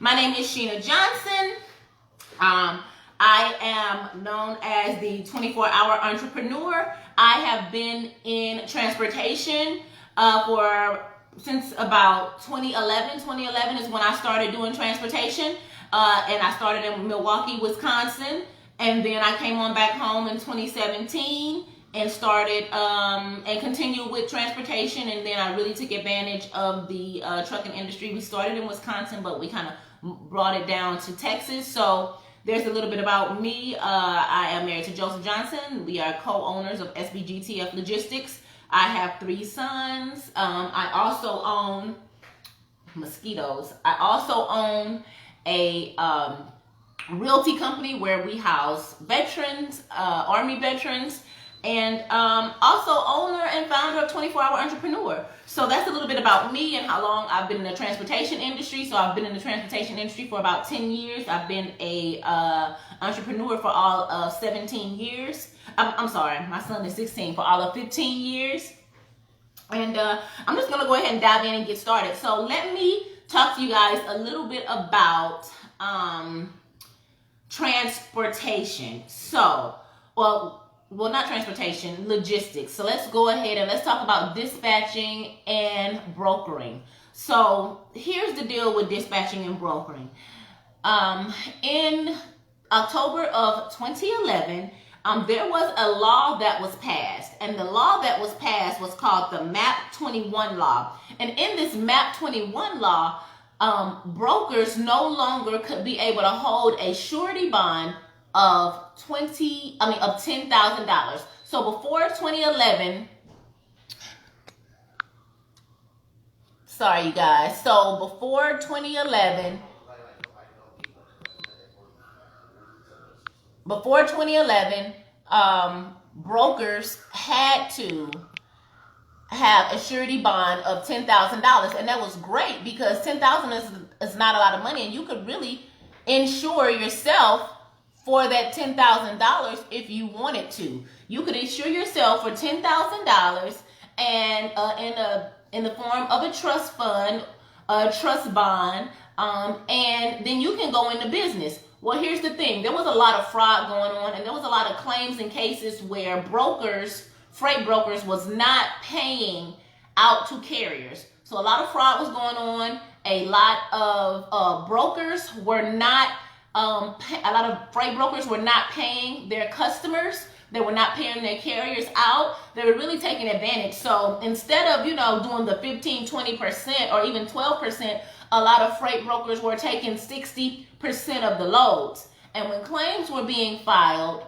My name is Sheena Johnson. I am known as the 24-hour entrepreneur. I have been in transportation since about 2011. 2011 is when I started doing transportation, and I started in Milwaukee, Wisconsin, and then I came on back home in 2017 and started and continued with transportation, and then I really took advantage of the trucking industry. We started in Wisconsin, but we kind of brought it down to Texas. So there's a little bit about me. I am married to Joseph Johnson. We are co-owners of SBGTF Logistics. I have 3 sons. I also own mosquitoes. I also own a realty company where we house veterans, Army veterans, and also owner and founder of 24-hour entrepreneur. So that's a little bit about me and how long I've been in the transportation industry. So I've been in the transportation industry for about 10 years. I've been a entrepreneur for all of 17 years. I'm sorry, my son is 16, for all of 15 years. And I'm just gonna go ahead and dive in and get started. So let me talk to you guys a little bit about transportation. So, well, not transportation, logistics. So let's go ahead and let's talk about dispatching and brokering. So here's the deal with dispatching and brokering. In October of 2011, there was a law that was passed, and the law that was passed was called the MAP 21 law. And in this MAP 21 law, brokers no longer could be able to hold a surety bond of $10,000. So before 2011, sorry you guys. So before 2011, brokers had to have a surety bond of $10,000, and that was great because $10,000 is not a lot of money, and you could really insure yourself for that $10,000 if you wanted to. You could insure yourself for $10,000 and in the form of a trust fund, a trust bond, and then you can go into business. Well, here's the thing. There was a lot of fraud going on, and there was a lot of claims and cases where freight brokers was not paying out to carriers. So a lot of fraud was going on. A lot of brokers were not a lot of freight brokers were not paying their customers. They were not paying their carriers out. They were really taking advantage. So instead of, doing the 15, 20% or even 12%, a lot of freight brokers were taking 60% of the loads. And when claims were being filed,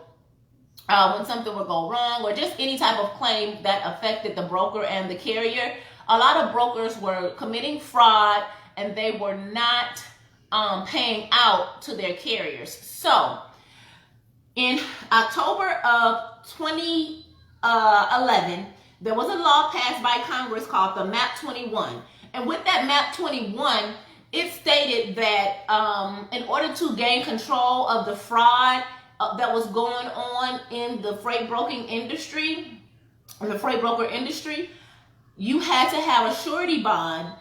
when something would go wrong or just any type of claim that affected the broker and the carrier, a lot of brokers were committing fraud and they were not paying out to their carriers. So in October of 2011, there was a law passed by Congress called the MAP 21. And with that MAP 21, it stated that in order to gain control of the fraud that was going on in the freight broker industry, you had to have a surety bond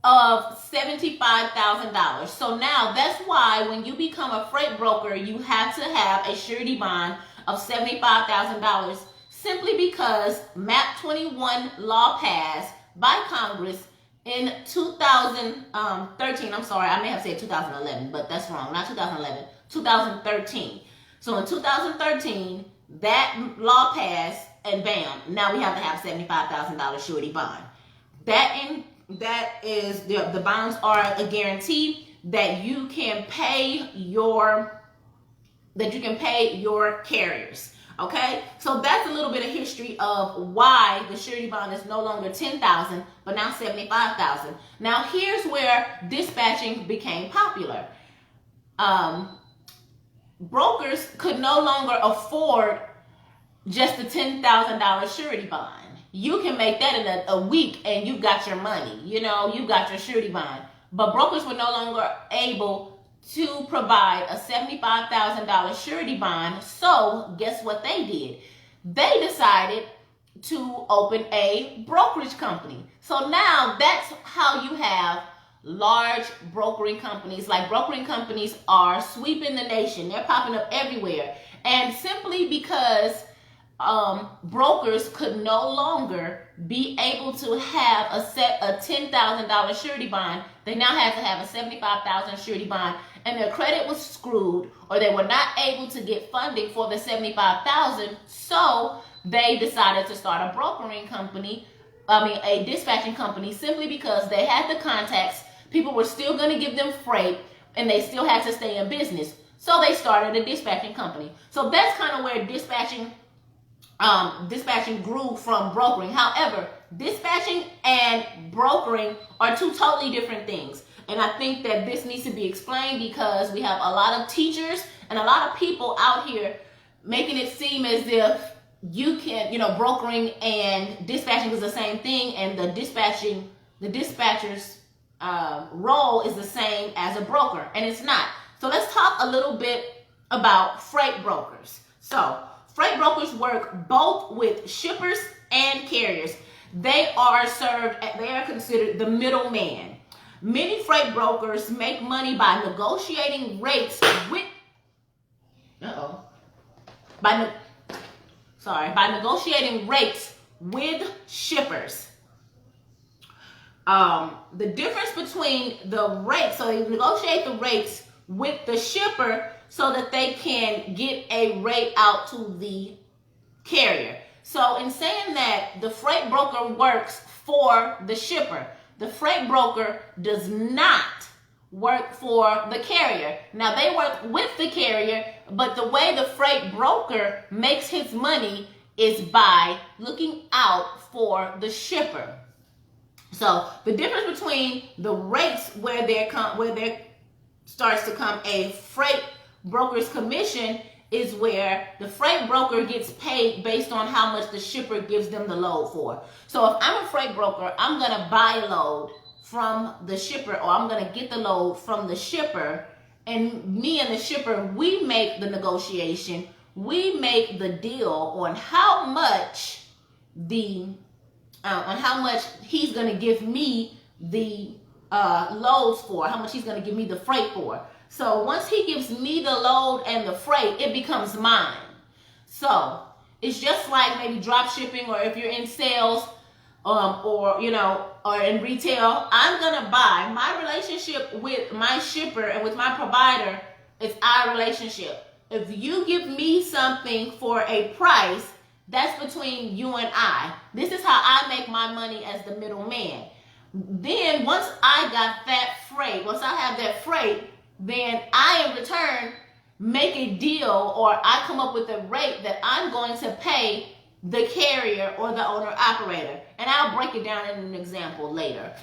of $75,000. So now that's why when you become a freight broker, you have to have a surety bond of $75,000, simply because MAP 21 law passed by Congress in 2013. I'm sorry, I may have said 2011, but that's wrong. Not 2011, 2013. So in 2013, that law passed, and bam, now we have to have $75,000 surety bond. That is the bonds are a guarantee that you can pay your carriers. Okay, so that's a little bit of history of why the surety bond is no longer $10,000 but now $75,000. Now here's where dispatching became popular. Brokers could no longer afford just a $10,000 surety bond. You can make that in a week and you got your money. You got your surety bond. But brokers were no longer able to provide a $75,000 surety bond. So guess what they did? They decided to open a brokerage company. So now that's how you have large brokering companies. Like, brokering companies are sweeping the nation. They're popping up everywhere. And simply because brokers could no longer be able to have a $10,000 surety bond, they now have to have a $75,000 surety bond, and their credit was screwed, or they were not able to get funding for the $75,000, so they decided to start a brokering company, a dispatching company, simply because they had the contacts. People were still going to give them freight, and they still had to stay in business. So they started a dispatching company. So that's kind of where dispatching grew from brokering. However, dispatching and brokering are two totally different things. And I think that this needs to be explained, because we have a lot of teachers and a lot of people out here making it seem as if you can, brokering and dispatching is the same thing, and the dispatcher's role is the same as a broker, and it's not. So let's talk a little bit about freight brokers. So freight brokers work both with shippers and carriers. They are considered the middleman. Many freight brokers make money by negotiating rates with by negotiating rates with shippers. The difference between the rates, so they negotiate the rates with the shipper so that they can get a rate out to the carrier. So in saying that, the freight broker works for the shipper. The freight broker does not work for the carrier. Now, they work with the carrier, but the way the freight broker makes his money is by looking out for the shipper. So the difference between the rates where there starts to come a freight broker's commission is where the freight broker gets paid based on how much the shipper gives them the load for. So if I'm a freight broker, I'm going to buy a load from the shipper, or I'm going to get the load from the shipper, and me and the shipper, we make the negotiation. We make the deal on how much he's going to give me the loads for, how much he's going to give me the freight for. So once he gives me the load and the freight, it becomes mine. So it's just like maybe drop shipping, or if you're in sales, or in retail, I'm going to buy. My relationship with my shipper and with my provider is our relationship. If you give me something for a price, that's between you and I. This is how I make my money as the middleman. Then once I have that freight, then I in return make a deal, or I come up with a rate that I'm going to pay the carrier or the owner operator. And I'll break it down in an example later.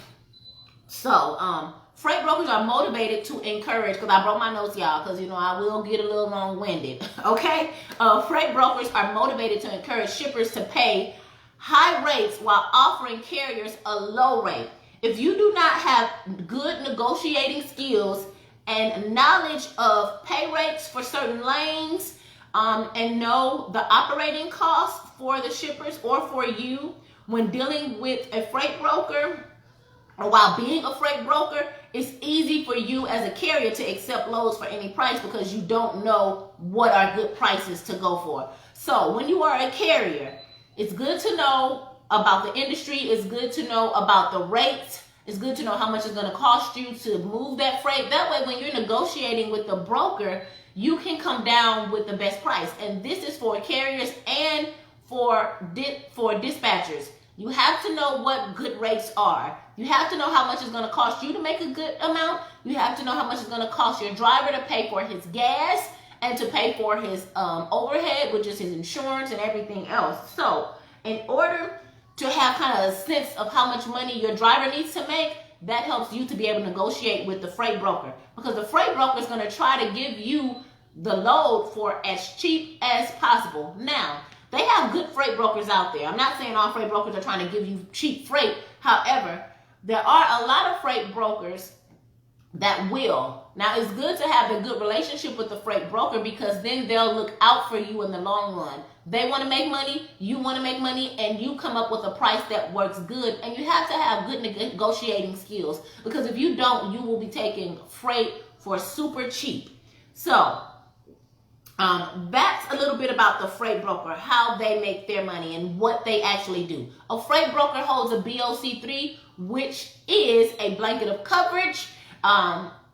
So freight brokers are motivated to encourage, because I broke my notes, y'all, because I will get a little long-winded. Okay? Freight brokers are motivated to encourage shippers to pay high rates while offering carriers a low rate. If you do not have good negotiating skills and knowledge of pay rates for certain lanes, and know the operating costs for the shippers or for you when dealing with a freight broker, or while being a freight broker, it's easy for you as a carrier to accept loads for any price, because you don't know what are good prices to go for. So when you are a carrier, it's good to know about the industry. It's good to know about the rates. It's good to know how much it's going to cost you to move that freight. That way, when you're negotiating with the broker, you can come down with the best price. And this is for carriers and for dispatchers. You have to know what good rates are. You have to know how much it's going to cost you to make a good amount. You have to know how much it's going to cost your driver to pay for his gas and to pay for his overhead, which is his insurance and everything else. So in order to have kind of a sense of how much money your driver needs to make, that helps you to be able to negotiate with the freight broker, because the freight broker is going to try to give you the load for as cheap as possible. Now, they have good freight brokers out there. I'm not saying all freight brokers are trying to give you cheap freight. However, there are a lot of freight brokers that will. Now, it's good to have a good relationship with the freight broker, because then they'll look out for you in the long run. They want to make money, you want to make money, and you come up with a price that works good. And you have to have good negotiating skills, because if you don't, you will be taking freight for super cheap. So that's a little bit about the freight broker, how they make their money and what they actually do. A freight broker holds a BOC3, which is a blanket of coverage.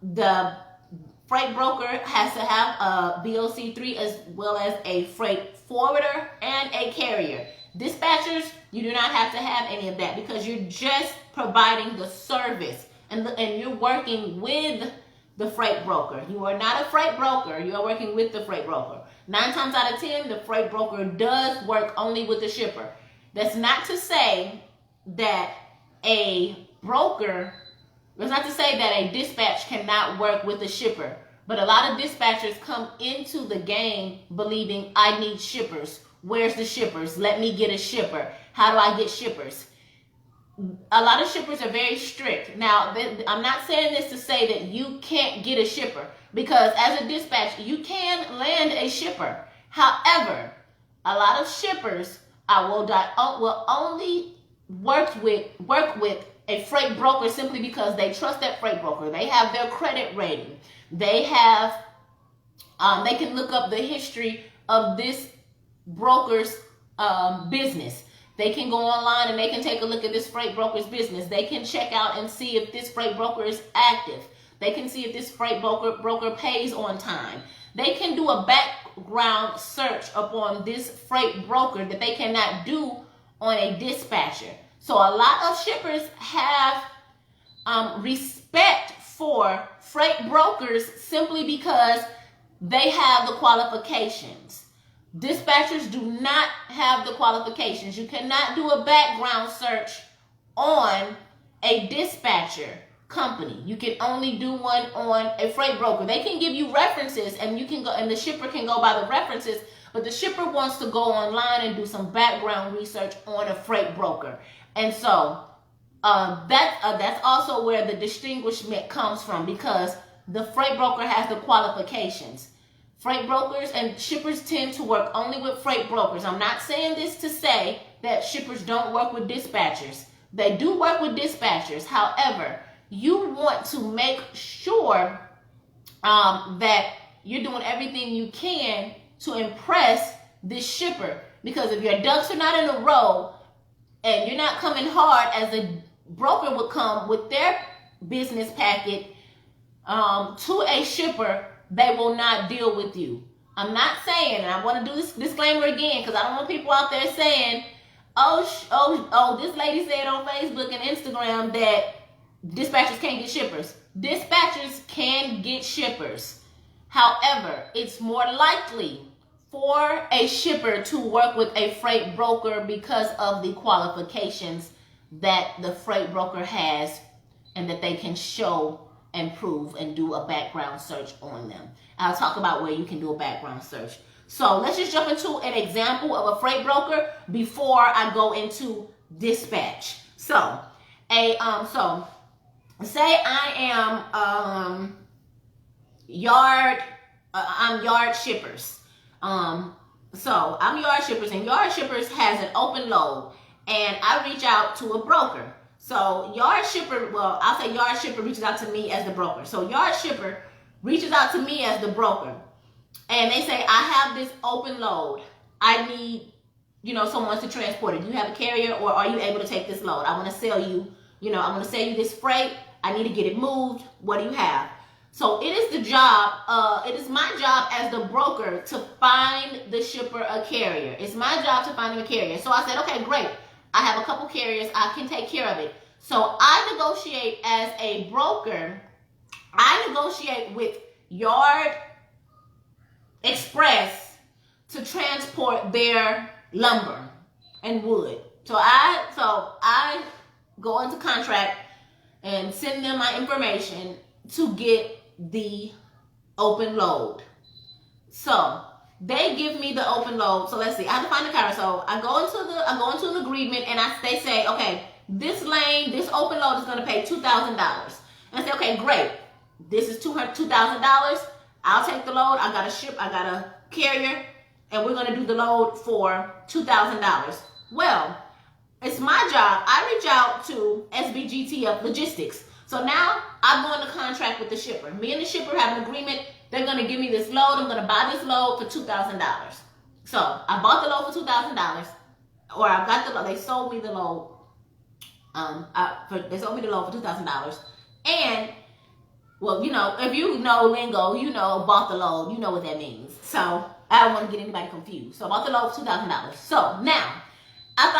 The freight broker has to have a BOC3 as well as a freight forwarder and a carrier. Dispatchers, you do not have to have any of that, because you're just providing the service, and you're working with the freight broker. You are not a freight broker. You are working with the freight broker. 9 times out of 10, the freight broker does work only with the shipper. That's not to say that a dispatch cannot work with the shipper. But a lot of dispatchers come into the game believing, I need shippers. Where's the shippers? Let me get a shipper. How do I get shippers? A lot of shippers are very strict. Now, I'm not saying this to say that you can't get a shipper, because as a dispatch, you can land a shipper. However, a lot of shippers will only work with a freight broker simply because they trust that freight broker. They have their credit rating. They can look up the history of this broker's business. They can go online and they can take a look at this freight broker's business. They can check out and see if this freight broker is active. They can see if this freight broker pays on time. They can do a background search upon this freight broker that they cannot do on a dispatcher. So a lot of shippers have respect for freight brokers simply because they have the qualifications. Dispatchers do not have the qualifications. You cannot do a background search on a dispatcher company. You can only do one on a freight broker. They can give you references, and you can go, and the shipper can go by the references, but the shipper wants to go online and do some background research on a freight broker. And so that's also where the distinguishment comes from, because the freight broker has the qualifications. Freight brokers and shippers tend to work only with freight brokers. I'm not saying this to say that shippers don't work with dispatchers. They do work with dispatchers. However, you want to make sure that you're doing everything you can to impress this shipper, because if your ducks are not in a row and you're not coming hard as a broker would come with their business packet to a shipper, they will not deal with you. I'm not saying, and I want to do this disclaimer again, because I don't want people out there saying, oh, this lady said on Facebook and Instagram that dispatchers can't get shippers. Dispatchers can get shippers. However, it's more likely for a shipper to work with a freight broker because of the qualifications that the freight broker has and that they can show and prove and do a background search on them. I'll talk about where you can do a background search. So let's just jump into an example of a freight broker before I go into dispatch. So say I am I'm Yard Shippers. So I'm Yard Shippers, and Yard Shippers has an open load, and I reach out to a broker. So Yard Shipper reaches out to me as the broker. So Yard Shipper reaches out to me as the broker, and they say, I have this open load. I need, someone to transport it. Do you have a carrier, or are you able to take this load? I want to sell you, I want to sell you this freight. I need to get it moved. What do you have? So it is my job as the broker to find the shipper a carrier. It's my job to find him a carrier. So I said, okay, great. I have a couple carriers. I can take care of it. So I negotiate as a broker. I negotiate with Yard Express to transport their lumber and wood. So I go into contract and send them my information to get the open load. So they give me the open load. So let's see. I have to find the carrier. So I go into an agreement, and they say, okay, this open load is going to pay $2,000. And I say, okay, great. this is $2,000. I'll take the load. I got a carrier, and we're gonna do the load for $2,000. Well, it's my job. I reach out to SBGTF Logistics. So now I'm going to contract with the shipper. Me and the shipper have an agreement. They're gonna give me this load. I'm gonna buy this load for $2,000. So I bought the load for $2,000, or I got the load. They sold me the load. They sold me the load for $2,000, and well, you know, if you know lingo, you know, bought the load, you know what that means. So I don't want to get anybody confused. So I bought the load for $2,000. So now I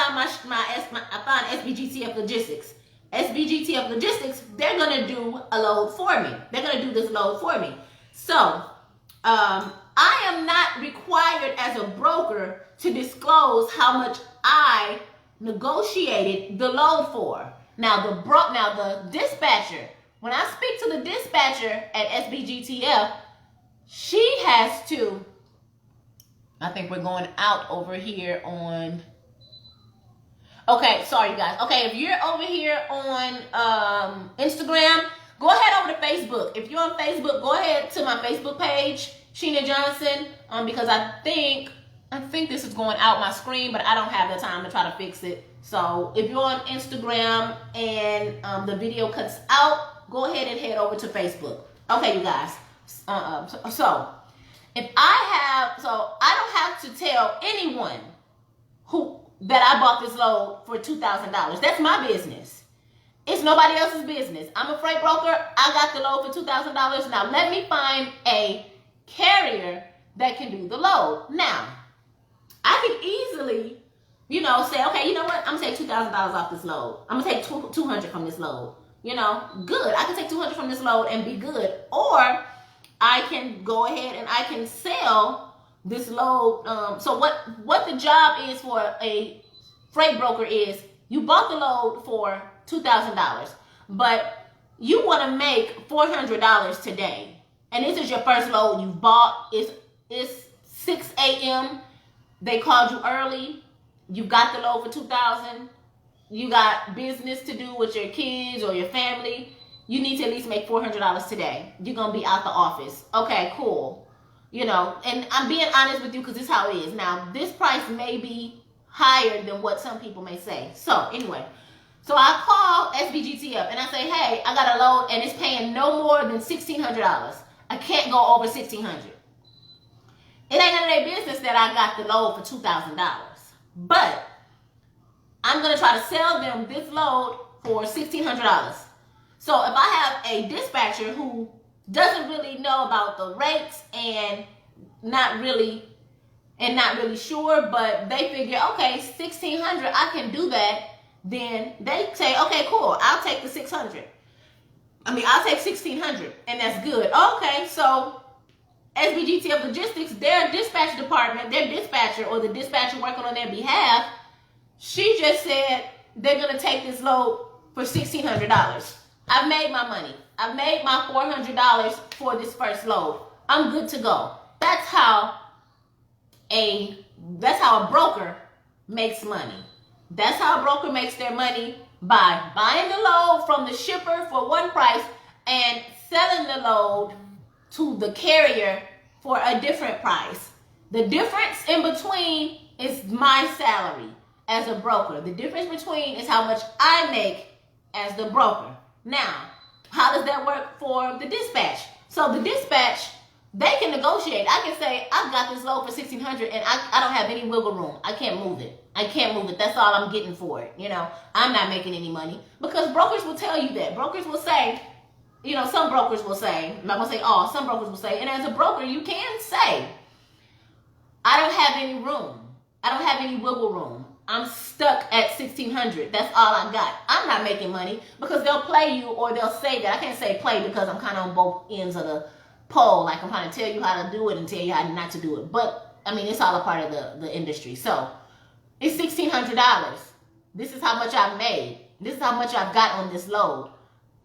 found SBGTF Logistics. SBGTF Logistics, they're gonna do a load for me. They're gonna do this load for me. So I am not required as a broker to disclose how much I negotiated the load for. Now the dispatcher, when I speak to the dispatcher at SBGTF, she has to, I think we're going out over here on, okay, sorry you guys. Okay, if you're over here on Instagram, go ahead over to Facebook. If you're on Facebook, go ahead to my Facebook page, Sheena Johnson, because I think this is going out my screen, but I don't have the time to try to fix it. So if you're on Instagram and the video cuts out, go ahead and head over to Facebook. Okay, you guys. So I don't have to tell anyone that I bought this load for $2,000. That's my business. It's nobody else's business. I'm a freight broker. I got the load for $2,000. Now let me find a carrier that can do the load. Now, I can easily, say, okay, you know what? I'm gonna take $2,000 off this load. I'm gonna take $200 from this load. Good. I can take $200 from this load and be good. Or I can go ahead and I can sell this load. So what the job is for a freight broker is, you bought the load for $2,000, but you want to make $400 today. And this is your first load you've bought. It's 6 a.m. They called you early. You got the load for $2,000. You got business to do with your kids or your family. You need to at least make $400 today. You're going to be out the office. Okay, cool. And I'm being honest with you because this is how it is. Now, this price may be higher than what some people may say. So, anyway. So, I call SBGTF and I say, hey, I got a load and it's paying no more than $1,600. I can't go over $1,600. It ain't none of their business that I got the load for $2,000. But I'm going to try to sell them this load for $1,600. So if I have a dispatcher who doesn't really know about the rates and not really sure, but they figure, okay, $1,600, I can do that, then they say, okay, cool, I'll take the $600. I'll take $1,600, and that's good. Okay, so SBGTF Logistics, their dispatch department, their dispatcher or the dispatcher working on their behalf, she just said they're going to take this load for $1,600. I've made my money. I've made my $400 for this first load. I'm good to go. That's how a broker makes money. That's how a broker makes their money, by buying the load from the shipper for one price and selling the load to the carrier for a different price. The difference in between is my salary as a broker. The difference between is how much I make as the broker. Now, how does that work for the dispatch? So the dispatch, they can negotiate. I can say, I've got this load for $1,600 and I don't have any wiggle room. I can't move it. That's all I'm getting for it. I'm not making any money, because brokers will tell you that. Brokers will say, some brokers will say, I'm not going to say all, some brokers will say, and as a broker, you can say, I don't have any room. I don't have any wiggle room. I'm stuck at $1,600. That's all I got. I'm not making money, because they'll play you, or they'll say that. I can't say play because I'm kind of on both ends of the pole. Like, I'm trying to tell you how to do it and tell you how not to do it. But, it's all a part of the industry. So, it's $1,600. This is how much I've made. This is how much I've got on this load.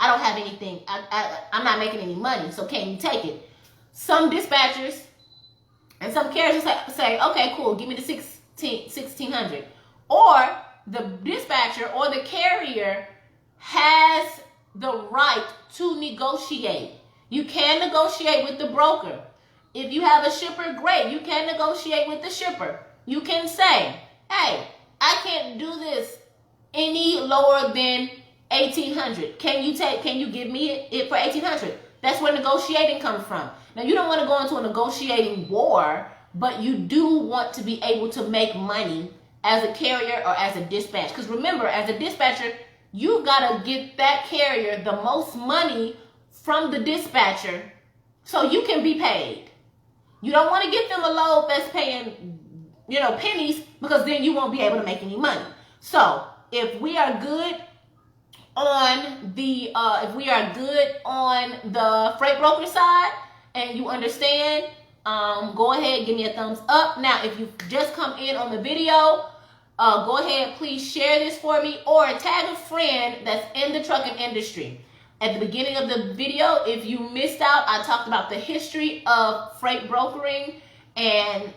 I don't have anything. I'm not making any money, so can you take it? Some dispatchers and some carriers say, okay, cool, give me the $1,600. Or the dispatcher or the carrier has the right to negotiate. You can negotiate with the broker. If you have a shipper, great. You can negotiate with the shipper. You can say, hey, I can't do this any lower than $1,800. Can you give me it for $1,800? That's where negotiating comes from. Now, you don't want to go into a negotiating war, but you do want to be able to make money as a carrier or as a dispatch. Because remember, as a dispatcher, you got to get that carrier the most money from the dispatcher so you can be paid. You don't want to get them a load that's paying, pennies, because then you won't be able to make any money. So if we are good on the freight broker side and you understand, go ahead, give me a thumbs up. Now, if you just come in on the video, go ahead, please share this for me or tag a friend that's in the trucking industry. At the beginning of the video, if you missed out, I talked about the history of freight brokering and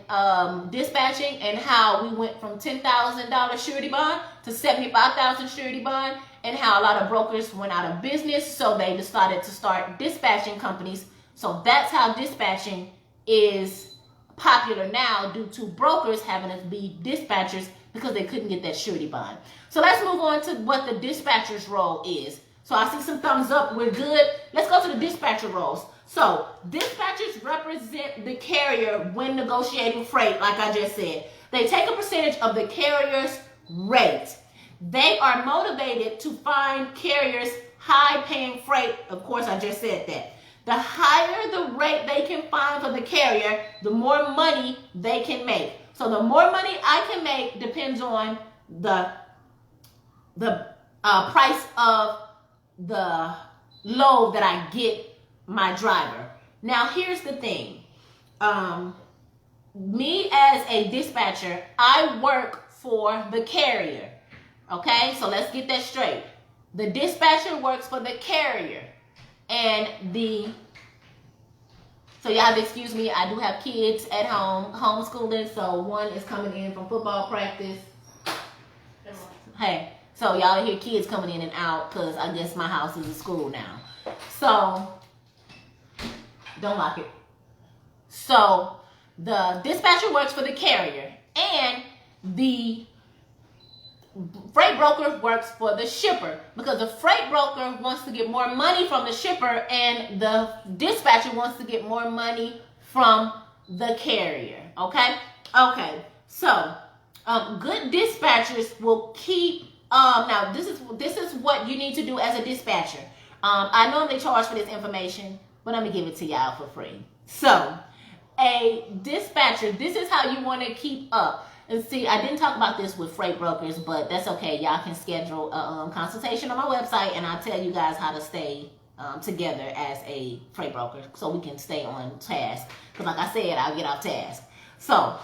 dispatching and how we went from $10,000 surety bond to $75,000 surety bond, and how a lot of brokers went out of business, so they decided to start dispatching companies. So that's how dispatching is popular now, due to brokers having to be dispatchers because they couldn't get that surety bond. So let's move on to what the dispatcher's role is. So I see some thumbs up. We're good. Let's go to the dispatcher roles. So dispatchers represent the carrier when negotiating freight, like I just said. They take a percentage of the carrier's rate. They are motivated to find carriers high-paying freight. Of course, I just said that. The higher the rate they can find for the carrier, the more money they can make. So the more money I can make depends on the price of the load that I get my driver. Now, here's the thing. Me as a dispatcher, I work for the carrier. Okay, so let's get that straight. The dispatcher works for the carrier. And so y'all have to excuse me, I do have kids at home, homeschooling, so one is coming in from football practice. Hey, so y'all hear kids coming in and out because I guess my house is a school now. So, don't lock it. So, the dispatcher works for the carrier, and the freight broker works for the shipper, because the freight broker wants to get more money from the shipper and the dispatcher wants to get more money from the carrier. Okay, so good dispatchers will keep now this is what you need to do as a dispatcher. I normally charge for this information, but I'm gonna give it to y'all for free. So a dispatcher, this is how you want to keep up. And see, I didn't talk about this with freight brokers, but that's okay. Y'all can schedule a consultation on my website, and I'll tell you guys how to stay together as a freight broker so we can stay on task. Because like I said, I'll get off task. So,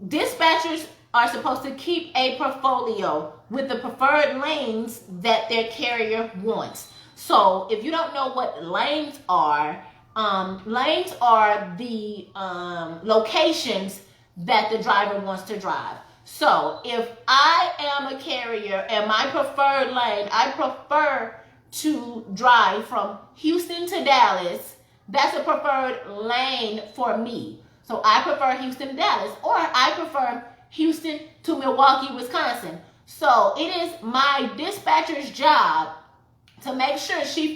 dispatchers are supposed to keep a portfolio with the preferred lanes that their carrier wants. So, if you don't know what lanes are the locations that the driver wants to drive. So if I am a carrier and my preferred lane, I prefer to drive from Houston to Dallas, that's a preferred lane for me. So I prefer Houston to Dallas, or I prefer Houston to Milwaukee, Wisconsin. So it is my dispatcher's job to make sure she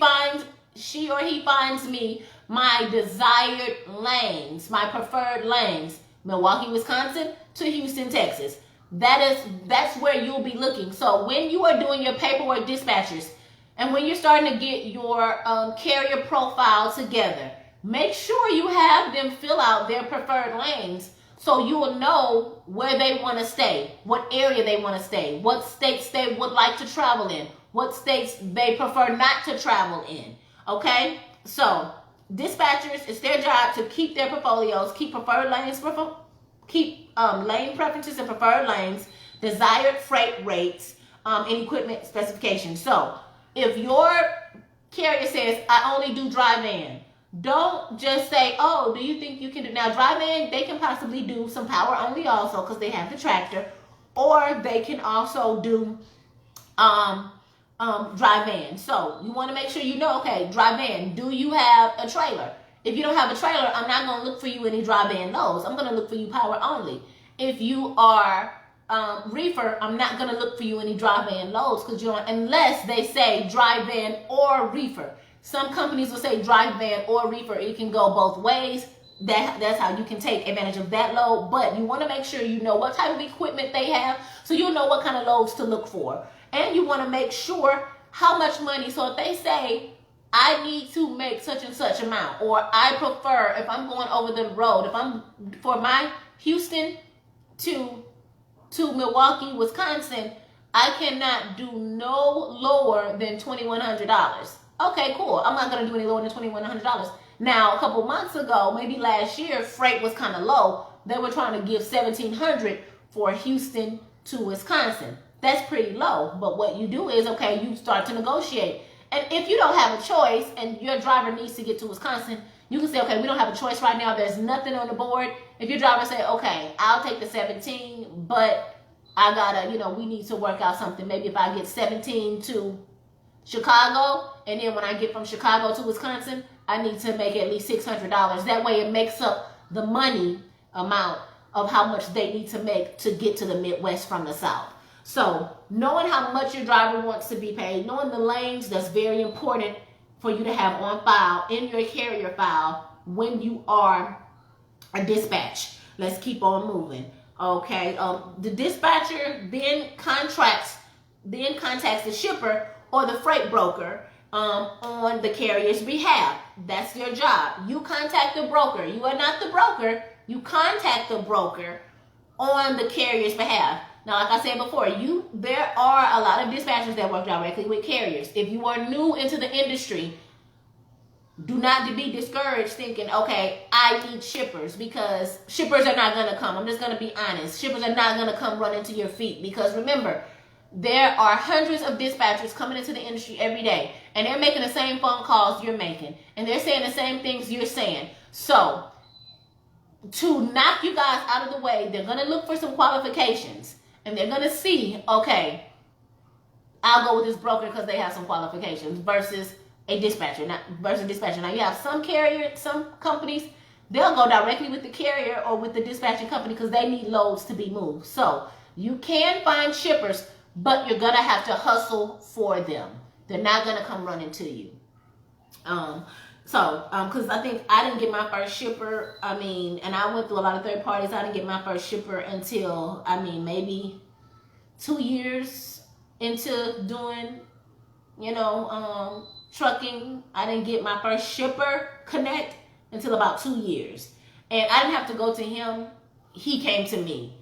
or he finds me my desired lanes, my preferred lanes. Milwaukee, Wisconsin to Houston, Texas. That's where you'll be looking. So when you are doing your paperwork, dispatchers, and when you're starting to get your carrier profile together, make sure you have them fill out their preferred lanes so you will know where they want to stay, what area they want to stay, what states they would like to travel in, what states they prefer not to travel in. Okay? So dispatchers, it's their job to keep their portfolios, keep preferred lanes, keep lane preferences and preferred lanes, desired freight rates, and equipment specifications. So if your carrier says, I only do dry van, don't just say, oh, do you think you can do? Now, dry van, they can possibly do some power only also because they have the tractor, or they can also do dry van. So you want to make sure you know, okay, dry van, do you have a trailer? If you don't have a trailer, I'm not going to look for you any dry van loads. I'm going to look for you power only. If you are reefer, I'm not going to look for you any dry van loads because you don't, unless they say dry van or reefer. Some companies will say dry van or reefer. It can go both ways. That's how you can take advantage of that load. But you want to make sure you know what type of equipment they have so you know what kind of loads to look for. And you want to make sure how much money. So if they say, I need to make such and such amount, or I prefer, if I'm going over the road, if I'm for my Houston to Milwaukee, Wisconsin, I cannot do no lower than $2,100. Okay, cool. I'm not going to do any lower than $2,100. Now, a couple months ago, maybe last year, freight was kind of low. They were trying to give $1,700 for Houston to Wisconsin. That's pretty low. But what you do is, okay, you start to negotiate. And if you don't have a choice and your driver needs to get to Wisconsin, you can say, okay, we don't have a choice right now. There's nothing on the board. If your driver say, okay, I'll take the 17, but I gotta, we need to work out something. Maybe if I get 17 to Chicago, and then when I get from Chicago to Wisconsin, I need to make at least $600. That way it makes up the money amount of how much they need to make to get to the Midwest from the South. So knowing how much your driver wants to be paid, knowing the lanes, that's very important for you to have on file in your carrier file when you are a dispatch. Let's keep on moving. Okay, the dispatcher then contacts the shipper or the freight broker on the carrier's behalf. That's your job. You contact the broker. You are not the broker. You contact the broker on the carrier's behalf. Now, like I said before, there are a lot of dispatchers that work directly with carriers. If you are new into the industry, do not be discouraged thinking, okay, I need shippers, because shippers are not going to come. I'm just going to be honest. Shippers are not going to come run into your feet, because remember, there are hundreds of dispatchers coming into the industry every day, and they're making the same phone calls you're making, and they're saying the same things you're saying. So to knock you guys out of the way, they're going to look for some qualifications, and they're going to see, okay, I'll go with this broker because they have some qualifications versus a dispatcher. Now you have some companies, they'll go directly with the carrier or with the dispatching company because they need loads to be moved. So you can find shippers, but you're gonna have to hustle for them. They're not gonna come running to you. Because I think I didn't get my first shipper. And I went through a lot of third parties. I didn't get my first shipper until maybe 2 years into doing, trucking. I didn't get my first shipper connect until about 2 years. And I didn't have to go to him. He came to me.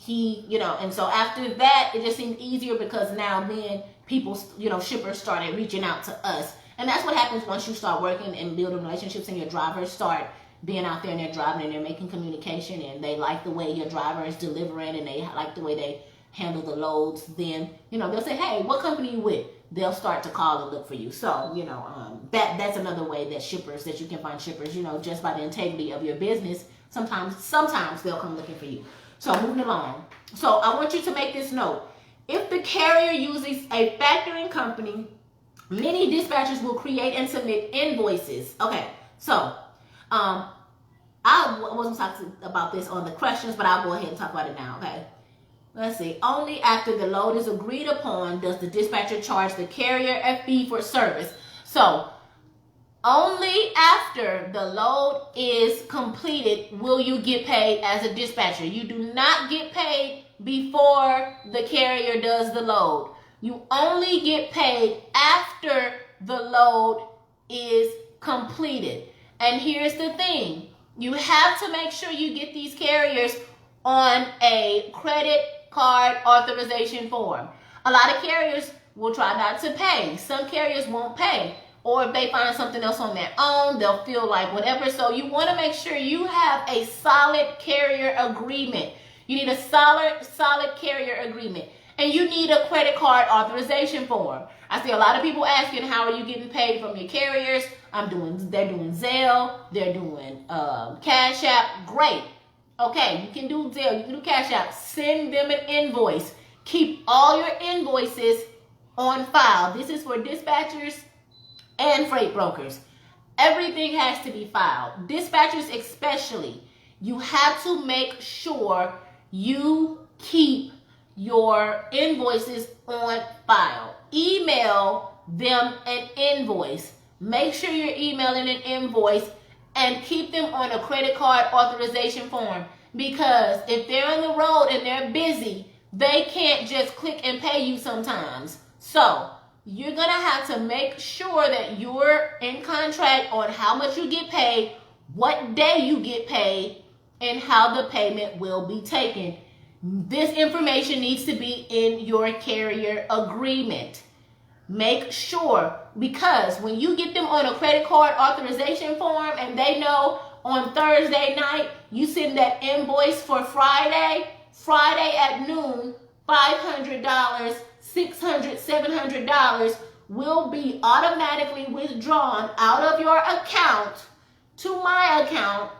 And so after that, it just seemed easier because now then people, shippers started reaching out to us. And that's what happens once you start working and building relationships and your drivers start being out there and they're driving and they're making communication and they like the way your driver is delivering and they like the way they handle the loads. Then, they'll say, hey, what company you with? They'll start to call and look for you. So, that's another way that you can find shippers, just by the integrity of your business. Sometimes they'll come looking for you. So moving along. So I want you to make this note. If the carrier uses a factoring company, many dispatchers will create and submit invoices. Okay, so I wasn't talking about this on the questions, but I'll go ahead and talk about it now, okay? Let's see. Only after the load is agreed upon does the dispatcher charge the carrier a fee for service. So only after the load is completed will you get paid as a dispatcher. You do not get paid before the carrier does the load. You only get paid after the load is completed. And here's the thing. You have to make sure you get these carriers on a credit card authorization form. A lot of carriers will try not to pay. Some carriers won't pay. Or if they find something else on their own, they'll feel like whatever. So you want to make sure you have a solid carrier agreement. You need a solid carrier agreement. And you need a credit card authorization form. I see a lot of people asking, how are you getting paid from your carriers? They're doing Zelle, they're doing Cash App. Great. Okay, you can do Zelle, you can do Cash App. Send them an invoice. Keep all your invoices on file. This is for dispatchers and freight brokers. Everything has to be filed. Dispatchers especially, you have to make sure you keep your invoices on file. Email them an invoice. Make sure you're emailing an invoice and keep them on a credit card authorization form, because if they're on the road and they're busy, they can't just click and pay you sometimes. So you're going to have to make sure that you're in contract on how much you get paid, what day you get paid, and how the payment will be taken. This information needs to be in your carrier agreement. Make sure, because when you get them on a credit card authorization form and they know on Thursday night you send that invoice for Friday at noon, $500, $600, $700 will be automatically withdrawn out of your account to my account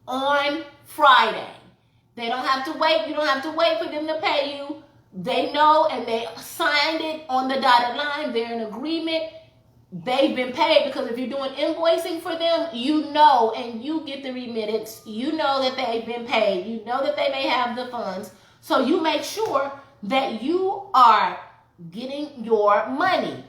on Friday. They don't have to wait. You don't have to wait for them to pay you. They know, and they signed it on the dotted line. They're in agreement. They've been paid, because if you're doing invoicing for them, you know, and you get the remittance, you know that they've been paid. You know that they may have the funds. So you make sure that you are getting your money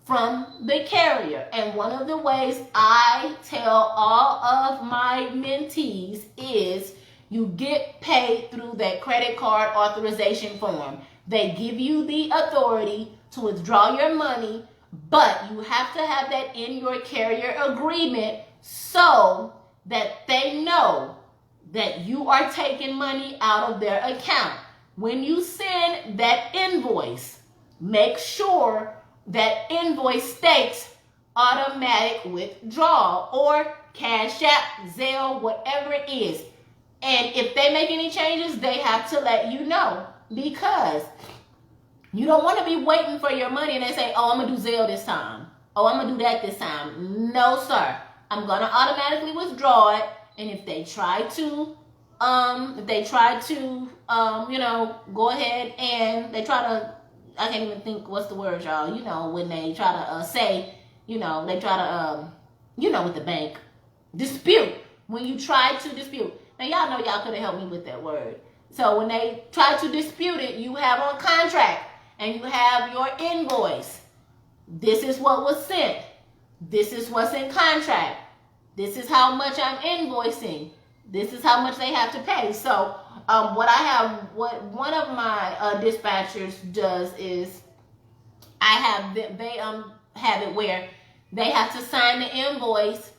from the carrier. And one of the ways I tell all of my mentees is you get paid through that credit card authorization form. They give you the authority to withdraw your money, but you have to have that in your carrier agreement so that they know that you are taking money out of their account. When you send that invoice, make sure that invoice states automatic withdrawal or Cash App, Zelle, whatever it is. And if they make any changes, they have to let you know, because you don't want to be waiting for your money and they say, oh, I'm going to do Zelle this time. Oh, I'm going to do that this time. No, sir. I'm going to automatically withdraw it. And if they try to, go ahead and they try to, I can't even think what's the word, y'all. You know, when they try to say, they try to, with the bank, dispute. When you try to dispute. Now, y'all know y'all could have helped me with that word. So when they try to dispute it, you have on contract and you have your invoice. This is what was sent. This is what's in contract. This is how much I'm invoicing. This is how much they have to pay. So what one of my dispatchers does is they have it where they have to sign the invoice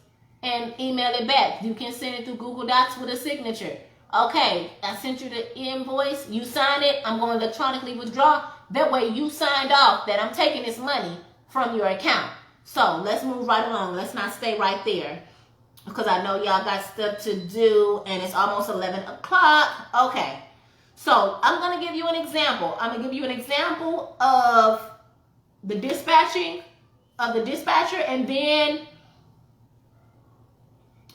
and email it back. You can send it through Google Docs with a signature. Okay, I sent you the invoice. You sign it. I'm going to electronically withdraw. That way you signed off that I'm taking this money from your account. So let's move right along. Let's not stay right there, because I know y'all got stuff to do and it's almost 11 o'clock. Okay, so I'm going to give you an example. I'm going to give you an example of the dispatching of the dispatcher, and then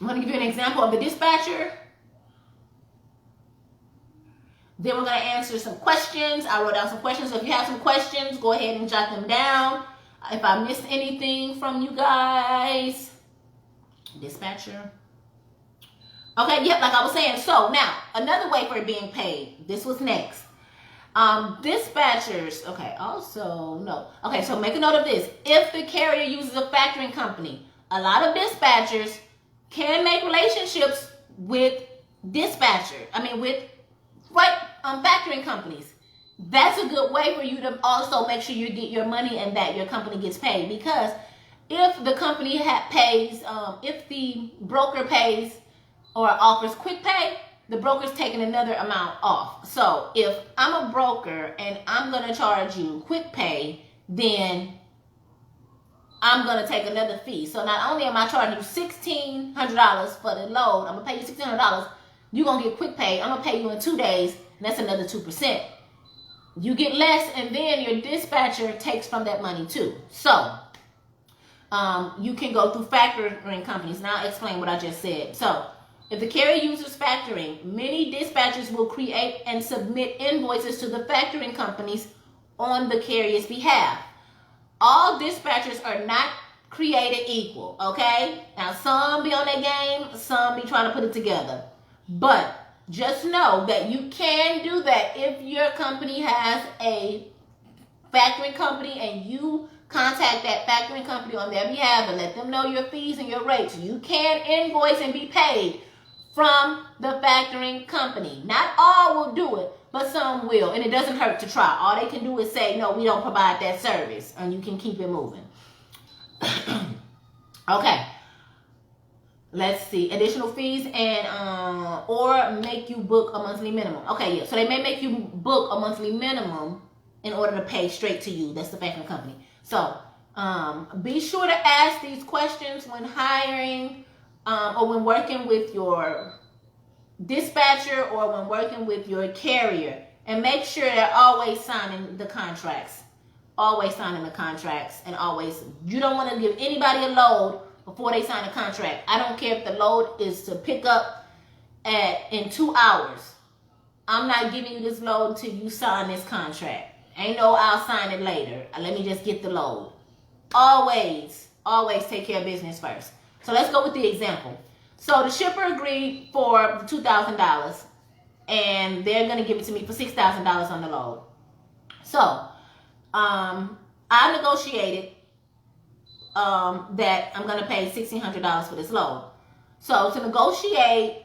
I'm going to give you an example of the dispatcher. Then we're going to answer some questions. I wrote down some questions. So if you have some questions, go ahead and jot them down. If I missed anything from you guys. Dispatcher. Okay, yep, like I was saying. So now, another way for being paid. This was next. Dispatchers. Okay, also, no. Okay, so make a note of this. If the carrier uses a factoring company, a lot of dispatchers can make relationships with factoring companies. That's a good way for you to also make sure you get your money and that your company gets paid. Because if the company if the broker pays or offers quick pay, the broker's taking another amount off. So if I'm a broker and I'm going to charge you quick pay, then I'm going to take another fee. So not only am I charging you $1,600 for the load, I'm going to pay you $1,600. You're going to get quick pay. I'm going to pay you in 2 days, and that's another 2%. You get less, and then your dispatcher takes from that money too. So you can go through factoring companies. Now I'll explain what I just said. So if the carrier uses factoring, many dispatchers will create and submit invoices to the factoring companies on the carrier's behalf. All dispatchers are not created equal, okay? Now, some be on their game, some be trying to put it together. But just know that you can do that if your company has a factoring company and you contact that factoring company on their behalf and let them know your fees and your rates. You can invoice and be paid from the factoring company. Not all will do it, but some will, and it doesn't hurt to try. All they can do is say, no, we don't provide that service, and you can keep it moving. Okay. Let's see. Additional fees and or make you book a monthly minimum. Okay, yeah. So they may make you book a monthly minimum in order to pay straight to you. That's the factoring company. So be sure to ask these questions when hiring or when working with your dispatcher or when working with your carrier, and make sure they're always signing the contracts. Always signing the contracts, and always, you don't want to give anybody a load before they sign a contract. I don't care if the load is to pick up in 2 hours. I'm not giving you this load until you sign this contract. Ain't no I'll sign it later. Let me just get the load. Always take care of business first. So let's go with the example. So the shipper agreed for $2,000, and they're going to give it to me for $6,000 on the load. So I negotiated that I'm going to pay $1,600 for this load. So to negotiate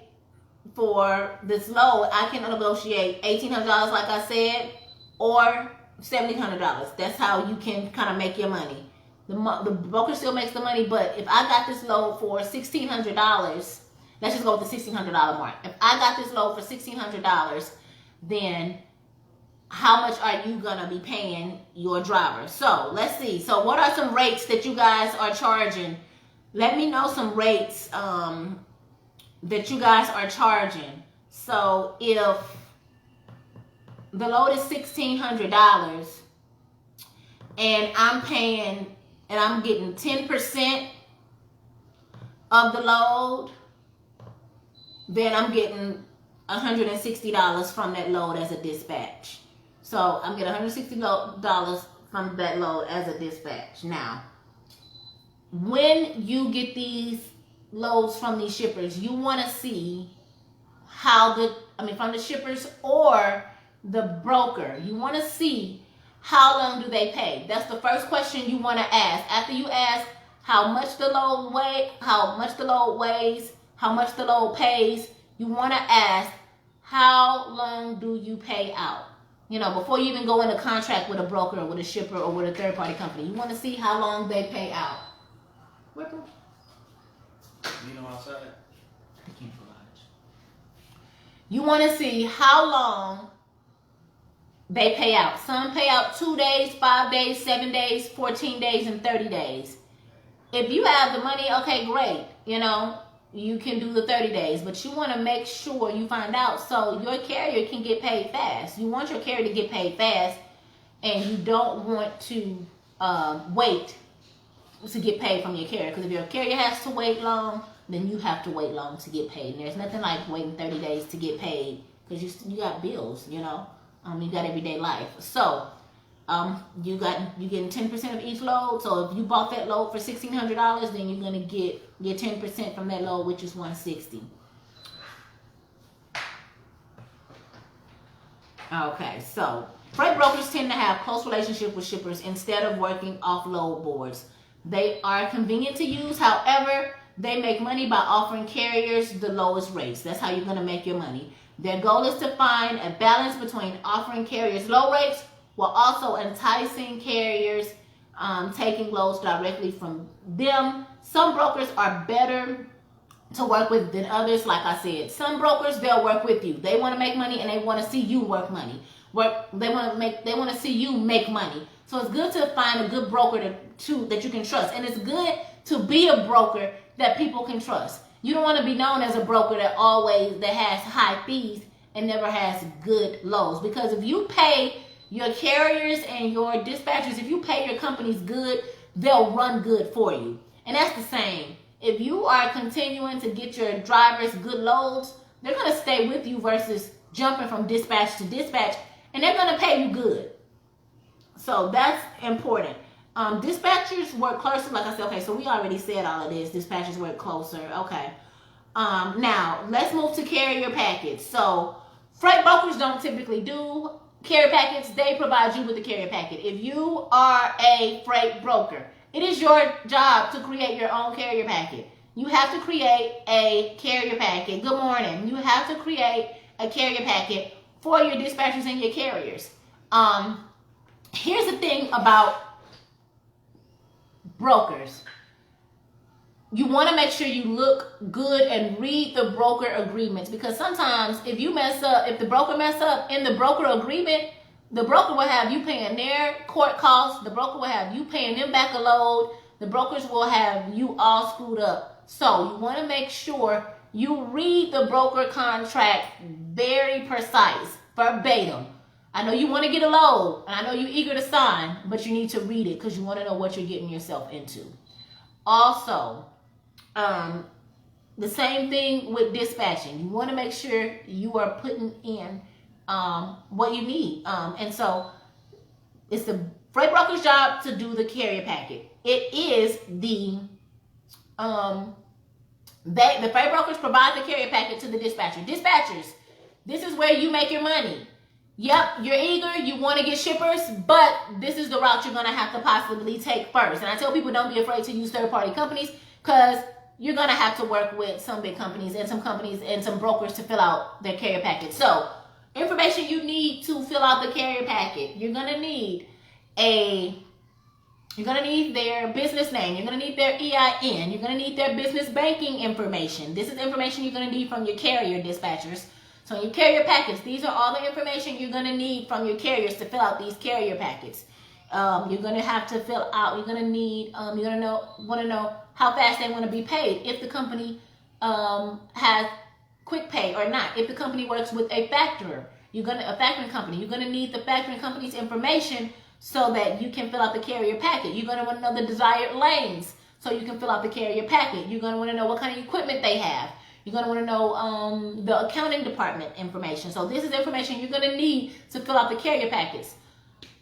for this load, I can negotiate $1,800, like I said, or $1,700. That's how you can kind of make your money. The broker still makes the money, but if I got this load for $1,600, let's just go with the $1,600 mark. If I got this load for $1,600, then how much are you going to be paying your driver? So let's see. So what are some rates that you guys are charging? Let me know some rates that you guys are charging. So if the load is $1,600 and I'm paying and I'm getting 10% of the load, then I'm getting $160 from that load as a dispatch. So I'm getting $160 from that load as a dispatch. Now, when you get these loads from these shippers, you want to see how from the shippers or the broker, you want to see how long do they pay. That's the first question you want to ask. After you ask how much the load weighs, how much the load pays, you want to ask, how long do you pay out? Before you even go into contract with a broker or with a shipper or with a third-party company, you want to see how long they pay out. Outside? You want to see how long they pay out. Some pay out 2 days, 5 days, 7 days, 14 days, and 30 days. If you have the money, okay, great. You can do the 30 days, but you want to make sure you find out so your carrier can get paid fast. You want your carrier to get paid fast, and you don't want to wait to get paid from your carrier. Because if your carrier has to wait long, then you have to wait long to get paid. And there's nothing like waiting 30 days to get paid because you got bills, you got everyday life. So you getting 10% of each load. So if you bought that load for $1,600, then you're gonna get your 10% from that load, which is $160. Okay, so freight brokers tend to have close relationship with shippers instead of working off load boards. They are convenient to use. However, they make money by offering carriers the lowest rates. That's how you're gonna make your money. Their goal is to find a balance between offering carriers low rates while also enticing carriers, taking loads directly from them. Some brokers are better to work with than others. Like I said, some brokers, they'll work with you. They want to make money and they want to see you They want to see you make money. So it's good to find a good broker that you can trust, and it's good to be a broker that people can trust. You don't want to be known as a broker that has high fees and never has good lows. Because if you pay your carriers and your dispatchers, if you pay your companies good, they'll run good for you. And that's the same. If you are continuing to get your drivers good loads, they're going to stay with you versus jumping from dispatch to dispatch, and they're going to pay you good. So that's important. Dispatchers work closer. Like I said, okay, so we already said all of this. Dispatchers work closer. Okay. Now let's move to carrier packets. So freight brokers don't typically do carrier packets. They provide you with a carrier packet. If you are a freight broker, it is your job to create your own carrier packet. You have to create a carrier packet. Good morning. You have to create a carrier packet for your dispatchers and your carriers. Here's the thing about brokers. You want to make sure you look good and read the broker agreements, because sometimes if you mess up, if the broker mess up in the broker agreement, the broker will have you paying their court costs. The broker will have you paying them back a load. The brokers will have you all screwed up. So you want to make sure you read the broker contract very precise, verbatim. I know you want to get a load, and I know you're eager to sign, but you need to read it because you want to know what you're getting yourself into. Also, the same thing with dispatching. You want to make sure you are putting in what you need. And so it's the freight broker's job to do the carrier packet. It is the freight brokers provide the carrier packet to the dispatcher. Dispatchers, this is where you make your money. Yep, you're eager, you want to get shippers, but this is the route you're going to have to possibly take first. And I tell people, don't be afraid to use third-party companies, because you're going to have to work with some big companies and some brokers to fill out their carrier packet. So, information you need to fill out the carrier packet. You're going to need their business name. You're going to need their EIN. You're going to need their business banking information. This is information you're going to need from your carrier dispatchers. So your carrier packets, these are all the information you're going to need from your carriers to fill out these carrier packets. You're going to have to fill out, you're going to need, want to know how fast they want to be paid, if the company has quick pay or not, if the company works with a factoring company. You're going to need the factoring company's information so that you can fill out the carrier packet. You're going to want to know the desired lanes so you can fill out the carrier packet. You're going to want to know what kind of equipment they have. You're going to want to know the accounting department information. So this is information you're going to need to fill out the carrier packets.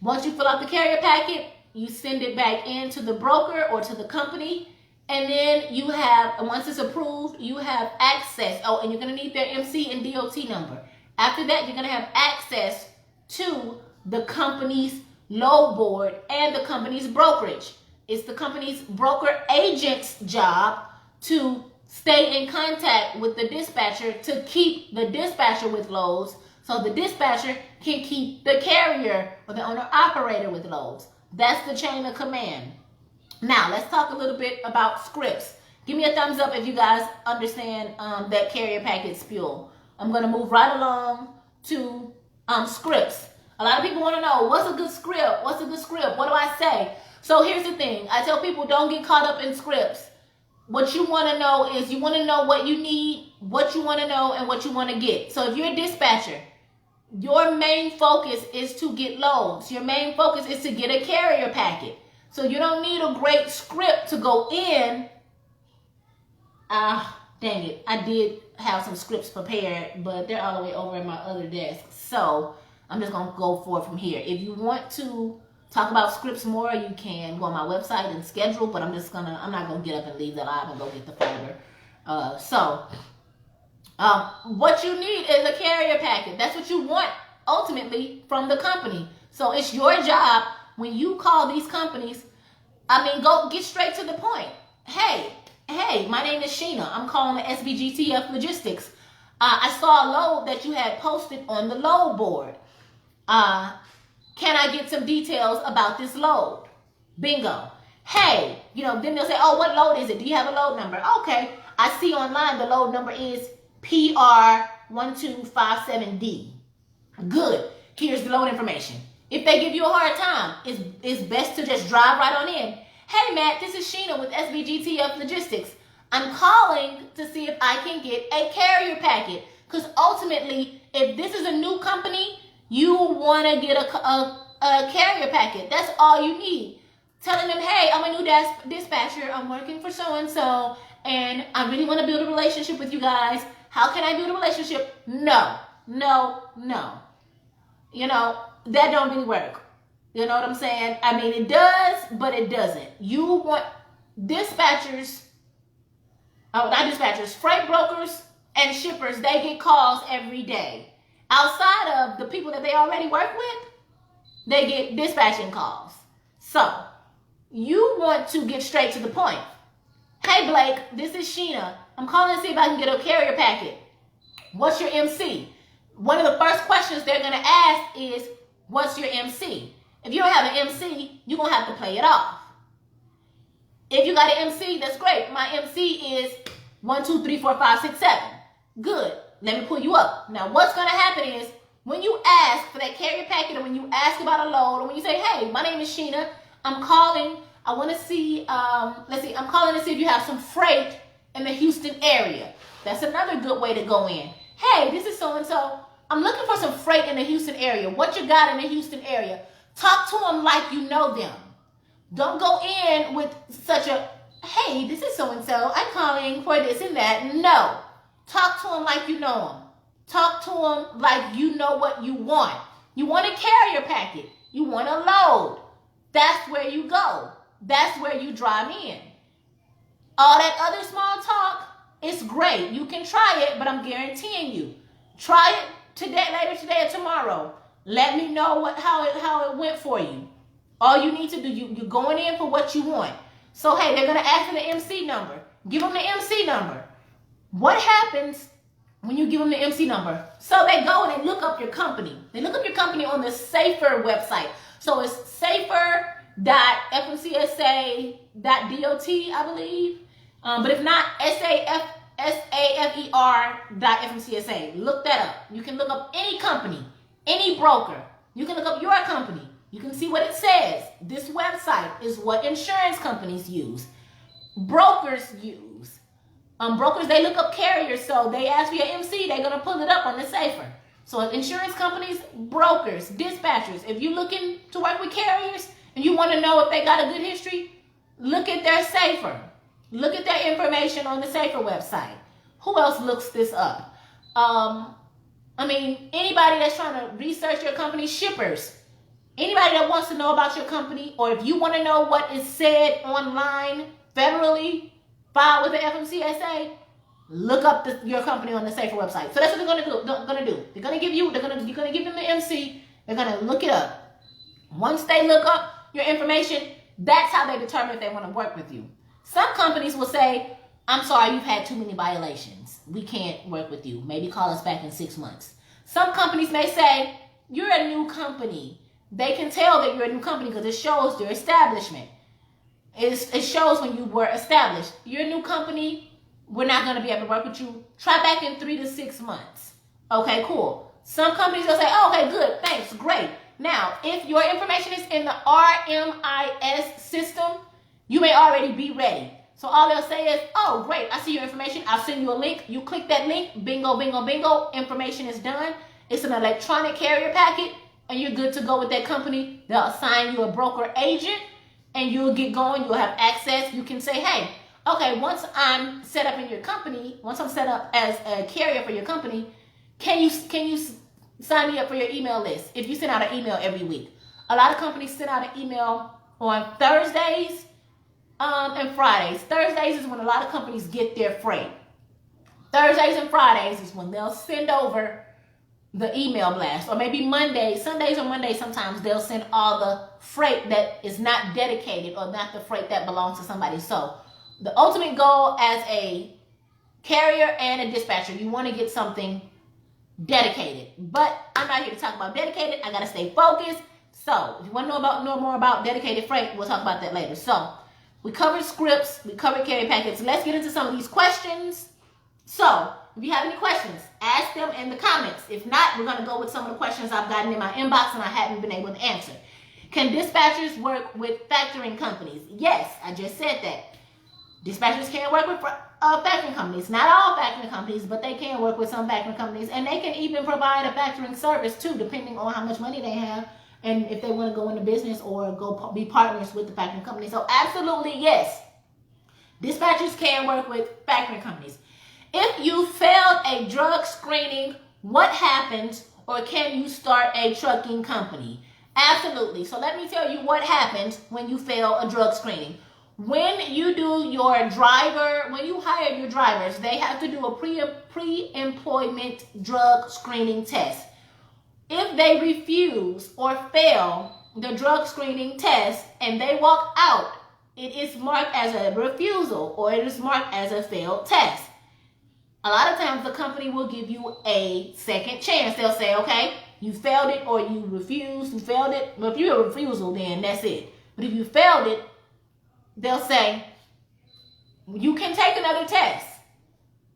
Once you fill out the carrier packet, you send it back into the broker or to the company. And then you have, once it's approved, you have access. Oh, and you're going to need their MC and DOT number. After that, you're going to have access to the company's load board and the company's brokerage. It's the company's broker agent's job to stay in contact with the dispatcher to keep the dispatcher with loads, so the dispatcher can keep the carrier or the owner-operator with loads. That's the chain of command. Now, let's talk a little bit about scripts. Give me a thumbs up if you guys understand that carrier packet spiel. I'm going to move right along to scripts. A lot of people want to know, what's a good script? What's a good script? What do I say? So here's the thing. I tell people, don't get caught up in scripts. What you want to know is, you want to know what you need, what you want to know, and what you want to get. So if you're a dispatcher, your main focus is to get loads. Your main focus is to get a carrier packet. So you don't need a great script to go in. Dang it. I did have some scripts prepared, but they're all the way over at my other desk. So I'm just going to go forward from here. If you want to talk about scripts more, you can go on my website and schedule, but I'm not going to get up and leave the live and go get the folder. What you need is a carrier packet. That's what you want ultimately from the company. So it's your job when you call these companies, go get straight to the point. Hey, my name is Sheena. I'm calling the SBGTF Logistics. I saw a load that you had posted on the load board. Can I get some details about this load? Bingo. Hey, then they'll say, oh, what load is it? Do you have a load number? Okay. I see online the load number is PR1257D. Good. Here's the load information. If they give you a hard time, it's best to just drive right on in. Hey, Matt, this is Sheena with SBGTF Logistics. I'm calling to see if I can get a carrier packet. Because ultimately, if this is a new company, you want to get a carrier packet. That's all you need. Telling them, hey, I'm a new dispatcher. I'm working for so-and-so, and I really want to build a relationship with you guys. How can I build a relationship? No. That don't really work. You know what I'm saying? I mean, it does, but it doesn't. You want dispatchers, not dispatchers, freight brokers and shippers, they get calls every day. Outside of the people that they already work with, they get dispatching calls. So, you want to get straight to the point. Hey Blake, this is Sheena. I'm calling to see if I can get a carrier packet. What's your MC? One of the first questions they're going to ask is, what's your MC? If you don't have an MC, you're going to have to play it off. If you got an MC, that's great. My MC is 1, 2, 3, 4, 5, 6, 7. Good. Let me pull you up. Now, what's going to happen is when you ask for that carrier packet, or when you ask about a load, or when you say, hey, my name is Sheena, I'm calling. I want to see, I'm calling to see if you have some freight in the Houston area. That's another good way to go in. Hey, this is so-and-so. I'm looking for some freight in the Houston area. What you got in the Houston area? Talk to them like you know them. Don't go in with such a, hey, this is so-and-so. I'm calling for this and that. No. Talk to them like you know them. Talk to them like you know what you want. You want a carrier packet. You want a load. That's where you go. That's where you drive in. All that other small talk, it's great. You can try it, but I'm guaranteeing you. Try it today, later today or tomorrow. Let me know how it went for you. All you need to do, you're going in for what you want. So, hey, they're going to ask for the MC number. Give them the MC number. What happens when you give them the MC number? So they go and they look up your company. They look up your company on the Safer website. So it's safer.fmcsa.dot, I believe. But if not, safer.fmcsa. Look that up. You can look up any company, any broker. You can look up your company. You can see what it says. This website is what insurance companies use. Brokers use. Brokers, they look up carriers, so they ask for your MC, they're going to pull it up on the Safer. So insurance companies, brokers, dispatchers, if you're looking to work with carriers and you want to know if they got a good history, look at their Safer. Look at their information on the Safer website. Who else looks this up? Anybody that's trying to research your company, shippers. Anybody that wants to know about your company, or if you want to know what is said online, federally, filed with the FMCSA, look up your company on the Safer website. So that's what they're going to do. You're going to give them the MC. They're going to look it up. Once they look up your information, that's how they determine if they want to work with you. Some companies will say, I'm sorry, you've had too many violations. We can't work with you. Maybe call us back in 6 months. Some companies may say, you're a new company. They can tell that you're a new company because it shows your establishment. It shows when you were established. You're a new company. We're not going to be able to work with you. Try back in 3 to 6 months. Okay, cool. Some companies will say, oh, okay, good, thanks, great. Now, if your information is in the RMIS system, you may already be ready. So all they'll say is, oh, great, I see your information. I'll send you a link. You click that link. Bingo, bingo, bingo. Information is done. It's an electronic carrier packet, and you're good to go with that company. They'll assign you a broker agent, and you'll get going. You'll have access. You can say, hey, okay, once I'm set up in your company, once I'm set up as a carrier for your company, can you sign me up for your email list if you send out an email every week? A lot of companies send out an email on Thursdays and Fridays. Thursdays is when a lot of companies get their freight. Thursdays and Fridays is when they'll send over the email blast. Or maybe Sundays or Mondays sometimes they'll send all the freight that is not dedicated or not the freight that belongs to somebody. So the ultimate goal as a carrier and a dispatcher, you want to get something dedicated. But I'm not here to talk about dedicated. I got to stay focused. So if you want to know more about dedicated freight, we'll talk about that later. So we covered scripts. We covered carrier packets. Let's get into some of these questions. So if you have any questions, ask them in the comments. If not, we're going to go with some of the questions I've gotten in my inbox and I haven't been able to answer. Can dispatchers work with factoring companies? Yes, I just said that. Dispatchers can work with factoring companies. Not all factoring companies, but they can work with some factoring companies. And they can even provide a factoring service too, depending on how much money they have and if they want to go into business or go be partners with the factoring company. So absolutely, yes. Dispatchers can work with factoring companies. If you failed a drug screening, what happens, or can you start a trucking company? Absolutely. So let me tell you what happens when you fail a drug screening. When you do your driver, when you hire your drivers, they have to do a pre-employment drug screening test. If they refuse or fail the drug screening test and they walk out, it is marked as a refusal or it is marked as a failed test. A lot of times the company will give you a second chance. They'll say, okay, you failed it or you refused, you failed it. But if you're a refusal, then that's it. But if you failed it, they'll say, you can take another test.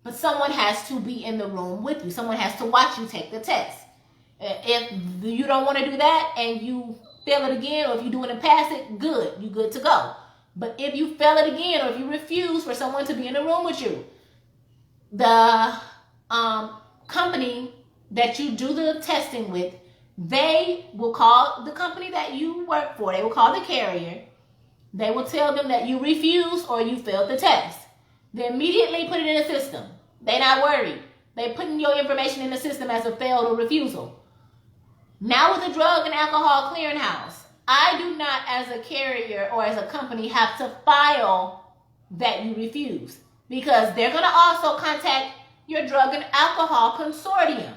But someone has to be in the room with you. Someone has to watch you take the test. If you don't want to do that and you fail it again, or if you do it and pass it, good. You're good to go. But if you fail it again, or if you refuse for someone to be in the room with you, the company that you do the testing with, they will call the company that you work for. They will call the carrier. They will tell them that you refused or you failed the test. They immediately put it in the system. They're not worried. They putting your information in the system as a failed or refusal. Now with the Drug and Alcohol Clearinghouse, I do not as a carrier or as a company have to file that you refuse, because they're going to also contact your Drug and Alcohol Consortium.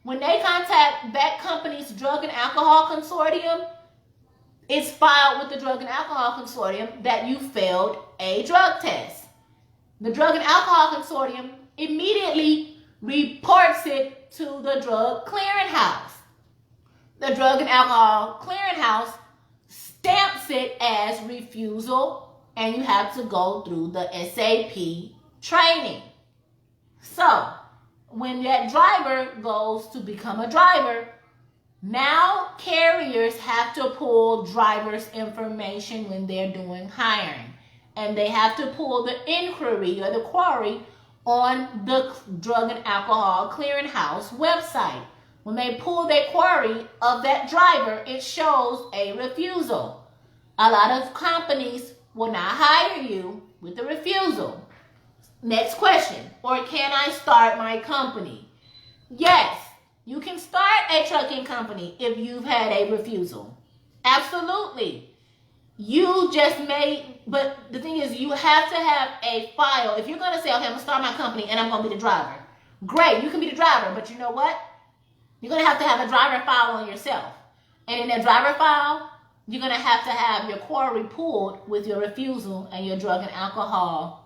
When they contact that company's Drug and Alcohol Consortium, it's filed with the Drug and Alcohol Consortium that you failed a drug test. The Drug and Alcohol Consortium immediately reports it to the Drug Clearinghouse. The Drug and Alcohol Clearinghouse stamps it as refusal, and you have to go through the SAP training. So, when that driver goes to become a driver, now carriers have to pull driver's information when they're doing hiring. And they have to pull the inquiry or the query on the Drug and Alcohol Clearinghouse website. When they pull their query of that driver, it shows a refusal. A lot of companies will not hire you with a refusal. Next question. Or can I start my company? Yes, you can start a trucking company if you've had a refusal. Absolutely. You just may, but the thing is, you have to have a file. If you're going to say, okay, I'm going to start my company and I'm going to be the driver. Great, you can be the driver, but you know what? You're going to have a driver file on yourself. And in that driver file, you're going to have your query pulled with your refusal and your drug and alcohol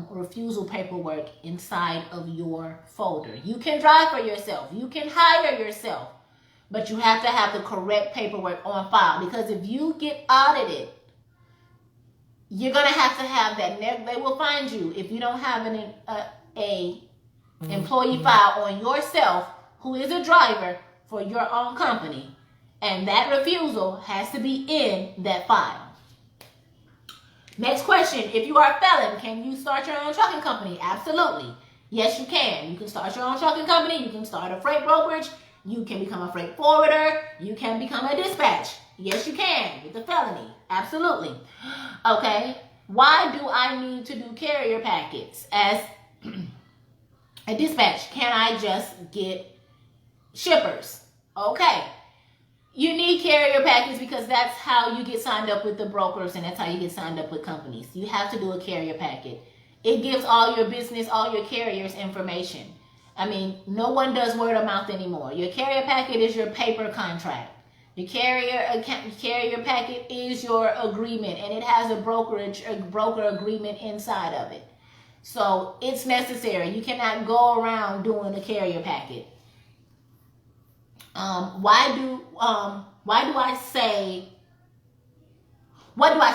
refusal paperwork inside of your folder. You can drive for yourself. You can hire yourself. But you have to have the correct paperwork on file, because if you get audited, you're going to have that. They will find you if you don't have an employee file on yourself who is a driver for your own company. And that refusal has to be in that file. Next question. If you are a felon, can you start your own trucking company? Absolutely. Yes, you can. You can start your own trucking company. You can start a freight brokerage. You can become a freight forwarder. You can become a dispatch. Yes, you can with a felony. Absolutely. Okay. Why do I need to do carrier packets as a dispatch? Can I just get shippers? Okay. You need carrier packets because that's how you get signed up with the brokers, and that's how you get signed up with companies. You have to do a carrier packet. It gives all your business, all your carriers information. I mean, no one does word of mouth anymore. Your carrier packet is your paper contract. Your carrier packet is your agreement, and it has a broker agreement inside of it. So it's necessary. You cannot go around doing a carrier packet. What do I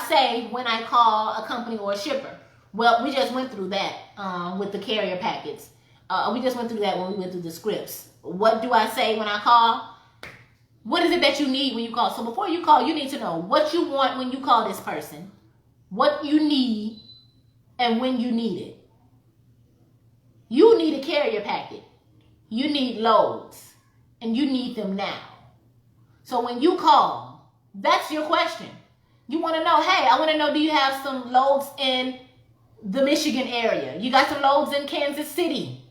say when I call a company or a shipper? Well, we just went through that with the carrier packets. We just went through that when we went through the scripts. What do I say when I call? What is it that you need when you call? So before you call, you need to know what you want when you call this person, what you need, and when you need it. You need a carrier packet. You need loads, and you need them now. So when you call, that's your question. You want to know, hey, I want to know, do you have some loads in the Michigan area? You got some loads in Kansas City?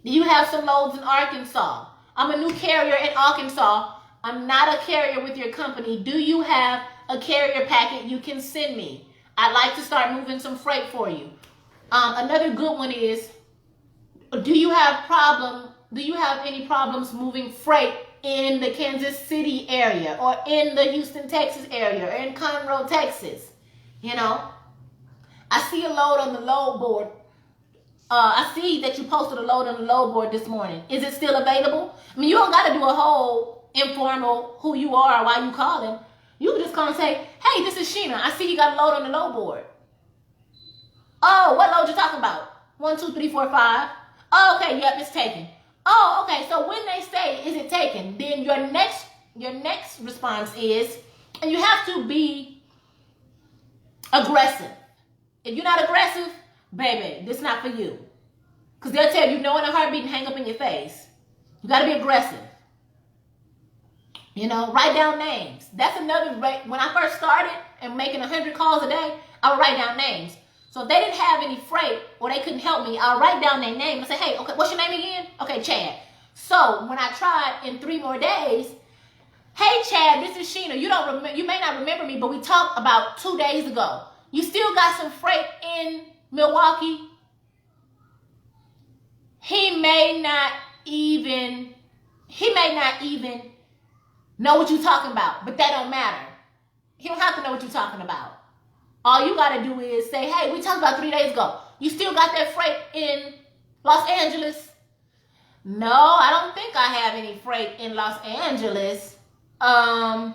Do you have some loads in Arkansas? I'm a new carrier in Arkansas. I'm not a carrier with your company. Do you have a carrier packet you can send me? I'd like to start moving some freight for you. Another good one is, do you have any problems moving freight in the Kansas City area or in the Houston, Texas area or in Conroe, Texas? You know, I see a load on the load board. I see that you posted a load on the load board this morning. Is it still available? I mean, you don't got to do a whole informal who you are or why you calling. You can just call and say, hey, this is Sheena. I see you got a load on the load board. Oh, what load you talking about? 1, 2, 3, 4, 5. Oh, okay, yep, it's taken. Oh, okay, so when they say, is it taken? Then your next response is, and you have to be aggressive. If you're not aggressive, baby, this is not for you. Because they'll tell you no in a heartbeat and hang up in your face. You got to be aggressive. You know, write down names. That's another way. When I first started and making 100 calls a day, I would write down names. So if they didn't have any freight or they couldn't help me, I'll write down their name and say, hey, okay, what's your name again? Okay, Chad. So when I tried in 3 more days, hey, Chad, this is Sheena. You may not remember me, but we talked about 2 days ago. You still got some freight in Milwaukee? He may not even know what you're talking about, but that don't matter. He don't have to know what you're talking about. All you got to do is say, hey, we talked about 3 days ago. You still got that freight in Los Angeles? No, I don't think I have any freight in Los Angeles. What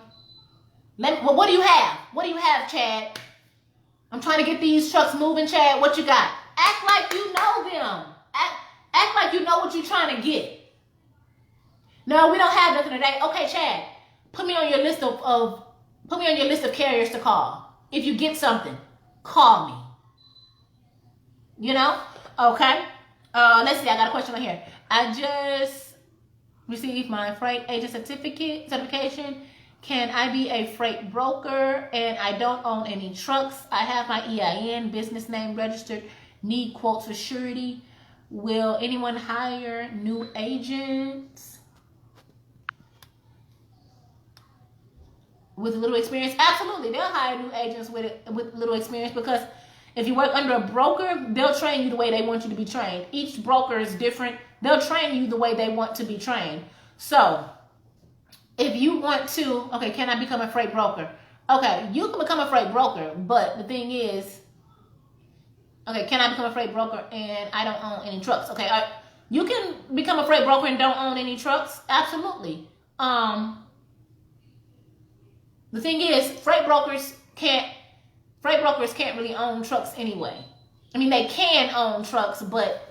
do you have? What do you have, Chad? I'm trying to get these trucks moving, Chad. What you got? Act like you know them. Act like you know what you're trying to get. No, we don't have nothing today. Okay, Chad, put me on your list of carriers to call. If you get something, call me. You know? Okay. Let's see. I got a question on here. I just received my freight agent certification. Can I be a freight broker and I don't own any trucks? I have my EIN, business name registered, need quotes for surety. Will anyone hire new agents with little experience? Absolutely. They'll hire new agents with little experience, because if you work under a broker, they'll train you the way they want you to be trained. Each broker is different. They'll train you the way they want to be trained. So if you want to, okay, can I become a freight broker? Okay, you can become a freight broker, but the thing is, okay, can I become a freight broker and I don't own any trucks? Okay, you can become a freight broker and don't own any trucks. Absolutely. The thing is, freight brokers can't really own trucks anyway. I mean, they can own trucks, but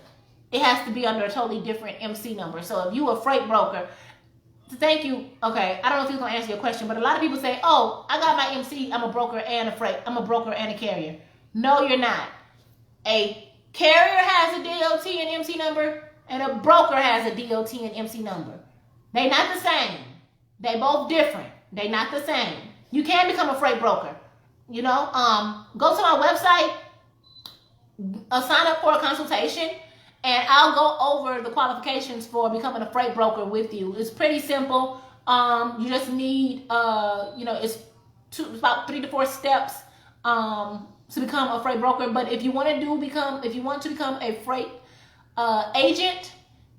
it has to be under a totally different MC number. So if you a freight broker, thank you. Okay, I don't know if he's gonna answer your question, but a lot of people say, "Oh, I got my MC. I'm a broker and a carrier." No, you're not. A carrier has a DOT and MC number, and a broker has a DOT and MC number. They not the same. They both different. They not the same. You can become a freight broker. You know, go to my website, sign up for a consultation, and I'll go over the qualifications for becoming a freight broker with you. It's pretty simple. You just need, it's about 3 to 4 steps to become a freight broker. But if you want to become a freight agent,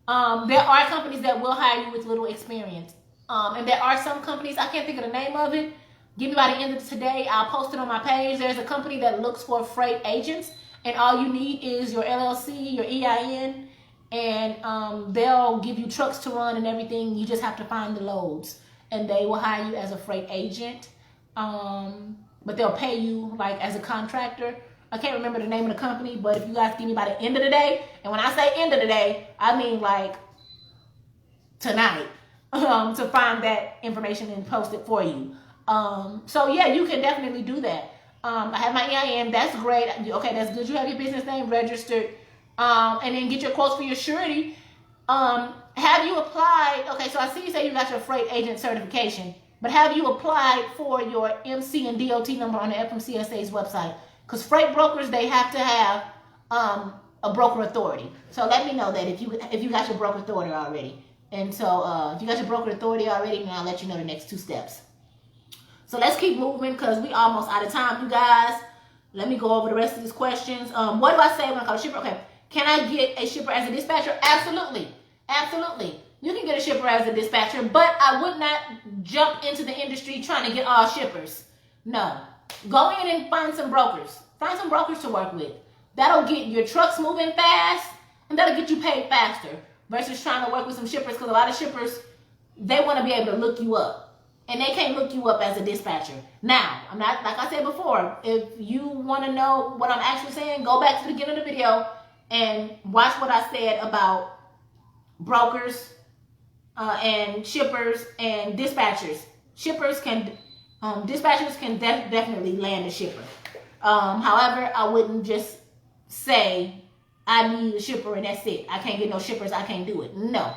there are companies that will hire you with little experience. And there are some companies, I can't think of the name of it. Give me by the end of today, I'll post it on my page. There's a company that looks for freight agents, and all you need is your LLC, your EIN, and they'll give you trucks to run and everything. You just have to find the loads, and they will hire you as a freight agent. But they'll pay you like as a contractor. I can't remember the name of the company, but if you guys give me by the end of the day, and when I say end of the day, I mean like tonight, to find that information and post it for you. So yeah, you can definitely do that. I have my EIN. That's great. Okay, that's good. You have your business name registered. And then get your quotes for your surety. Have you applied? Okay, so I see you say you got your freight agent certification, but have you applied for your MC and DOT number on the FMCSA's website? Because freight brokers, they have to have a broker authority. So let me know that if you got your broker authority already. And so if you got your broker authority already, then I'll let you know the next 2 steps. So let's keep moving because we almost out of time, you guys. Let me go over the rest of these questions. What do I say when I call a shipper? Okay, can I get a shipper as a dispatcher? Absolutely. Absolutely. You can get a shipper as a dispatcher, but I would not jump into the industry trying to get all shippers. No. Go in and find some brokers. Find some brokers to work with. That'll get your trucks moving fast, and that'll get you paid faster versus trying to work with some shippers, because a lot of shippers, they want to be able to look you up, and they can't look you up as a dispatcher. Now, I'm not, like I said before, if you want to know what I'm actually saying, go back to the beginning of the video and watch what I said about brokers and shippers and dispatchers. Dispatchers can definitely land a shipper. However, I wouldn't just say I need a shipper and that's it. I can't get no shippers. I can't do it. No.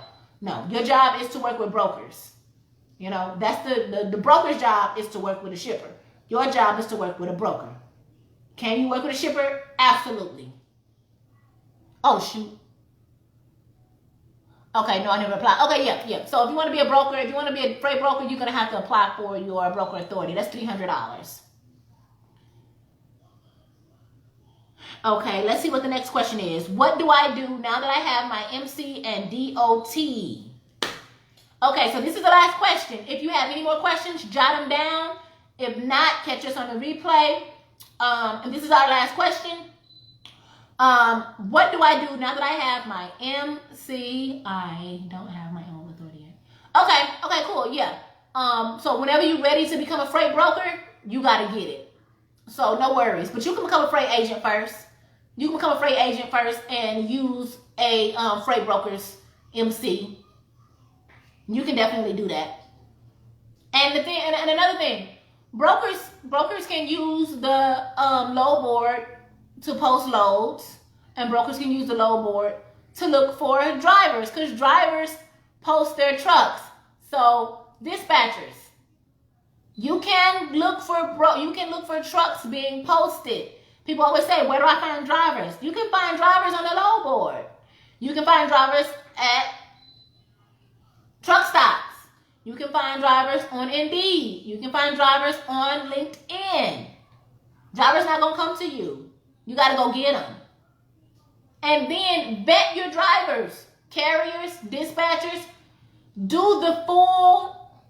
Your job is to work with brokers. You know, that's the broker's job is to work with a shipper. Your job is to work with a broker. Can you work with a shipper? Absolutely. Oh, shoot. Okay, no, I never applied. Okay, yeah. So if you want to be a broker, if you want to be a freight broker, you're going to have to apply for your broker authority. That's $300. Okay, let's see what the next question is. What do I do now that I have my MC and DOT? Okay, so this is the last question. If you have any more questions, jot them down. If not, catch us on the replay. And this is our last question. What do I do now that I have my MC? I don't have my own authority yet. Okay, cool, yeah. So whenever you're ready to become a freight broker, you got to get it. So no worries. But you can become a freight agent first. You can become a freight agent first and use a freight broker's MC. You can definitely do that. And the thing, and another thing, brokers can use the load board to post loads, and brokers can use the load board to look for drivers, because drivers post their trucks. So dispatchers, you can look for trucks being posted. People always say, where do I find drivers? You can find drivers on the load board. You can find drivers at truck stops. You can find drivers on Indeed. You can find drivers on LinkedIn. Drivers not going to come to you. You got to go get them. And then vet your drivers, carriers, dispatchers. Do the full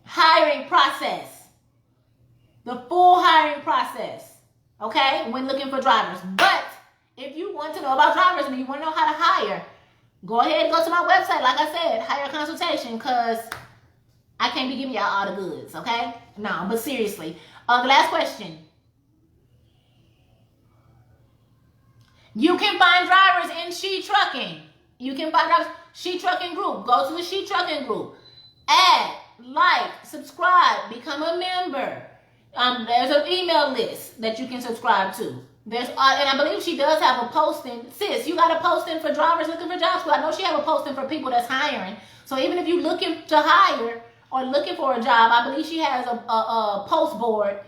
hiring process. The full hiring process, okay, when looking for drivers. But if you want to know about drivers and you want to know how to hire, go ahead and go to my website. Like I said, hire a consultation, because I can't be giving y'all all the goods, okay? No, but seriously. The last question. You can find drivers in She Trucking. You can find drivers. She Trucking group. Go to the She Trucking group. Add, like, subscribe, become a member. There's an email list that you can subscribe to. There's and I believe she does have a posting. Sis, you got a posting for drivers looking for jobs? Because I know she have a posting for people that's hiring. So even if you're looking to hire or looking for a job, I believe she has a post board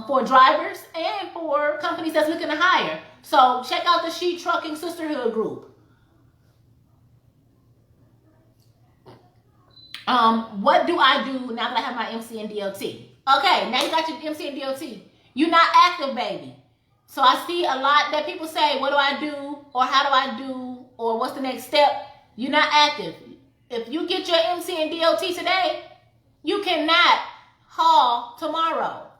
for drivers and for companies that's looking to hire. So check out the She Trucking Sisterhood group. What do I do now that I have my MC and DOT? Okay, now you got your MC and DOT. You're not active, baby. So I see a lot that people say, what do I do? Or how do I do? Or what's the next step? You're not active. If you get your MC and DOT today, you cannot haul tomorrow.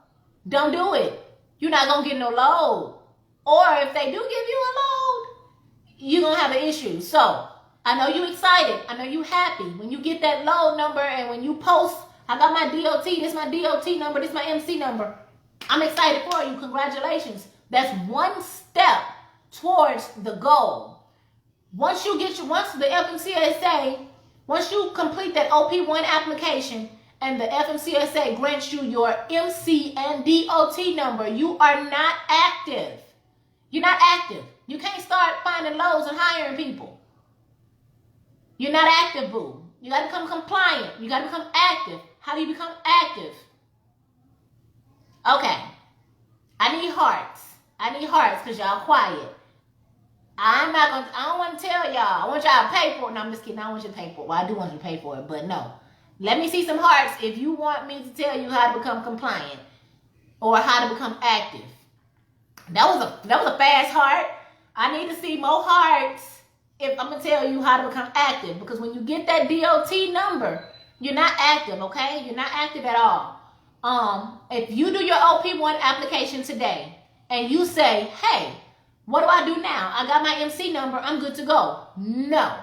Don't do it. You're not going to get no load. Or if they do give you a load, you're going to have an issue. So I know you're excited. I know you're happy. When you get that load number and when you post, I got my DOT, this is my DOT number, this is my MC number. I'm excited for you. Congratulations. That's one step towards the goal. Once the FMCSA, once you complete that OP1 application and the FMCSA grants you your MC and DOT number, you are not active. You're not active. You can't start finding loads and hiring people. You're not active, boo. You got to become compliant. You got to become active. How do you become active? Okay. I need hearts because y'all quiet. I don't want to tell y'all. I want y'all to pay for it. No, I'm just kidding. I don't want you to pay for it. Well, I do want you to pay for it, but no. Let me see some hearts if you want me to tell you how to become compliant or how to become active. That was a fast heart. I need to see more hearts if I'm going to tell you how to become active. Because when you get that DOT number, you're not active, okay? You're not active at all. If you do your OP1 application today and you say, hey, what do I do now? I got my MC number. I'm good to go. No.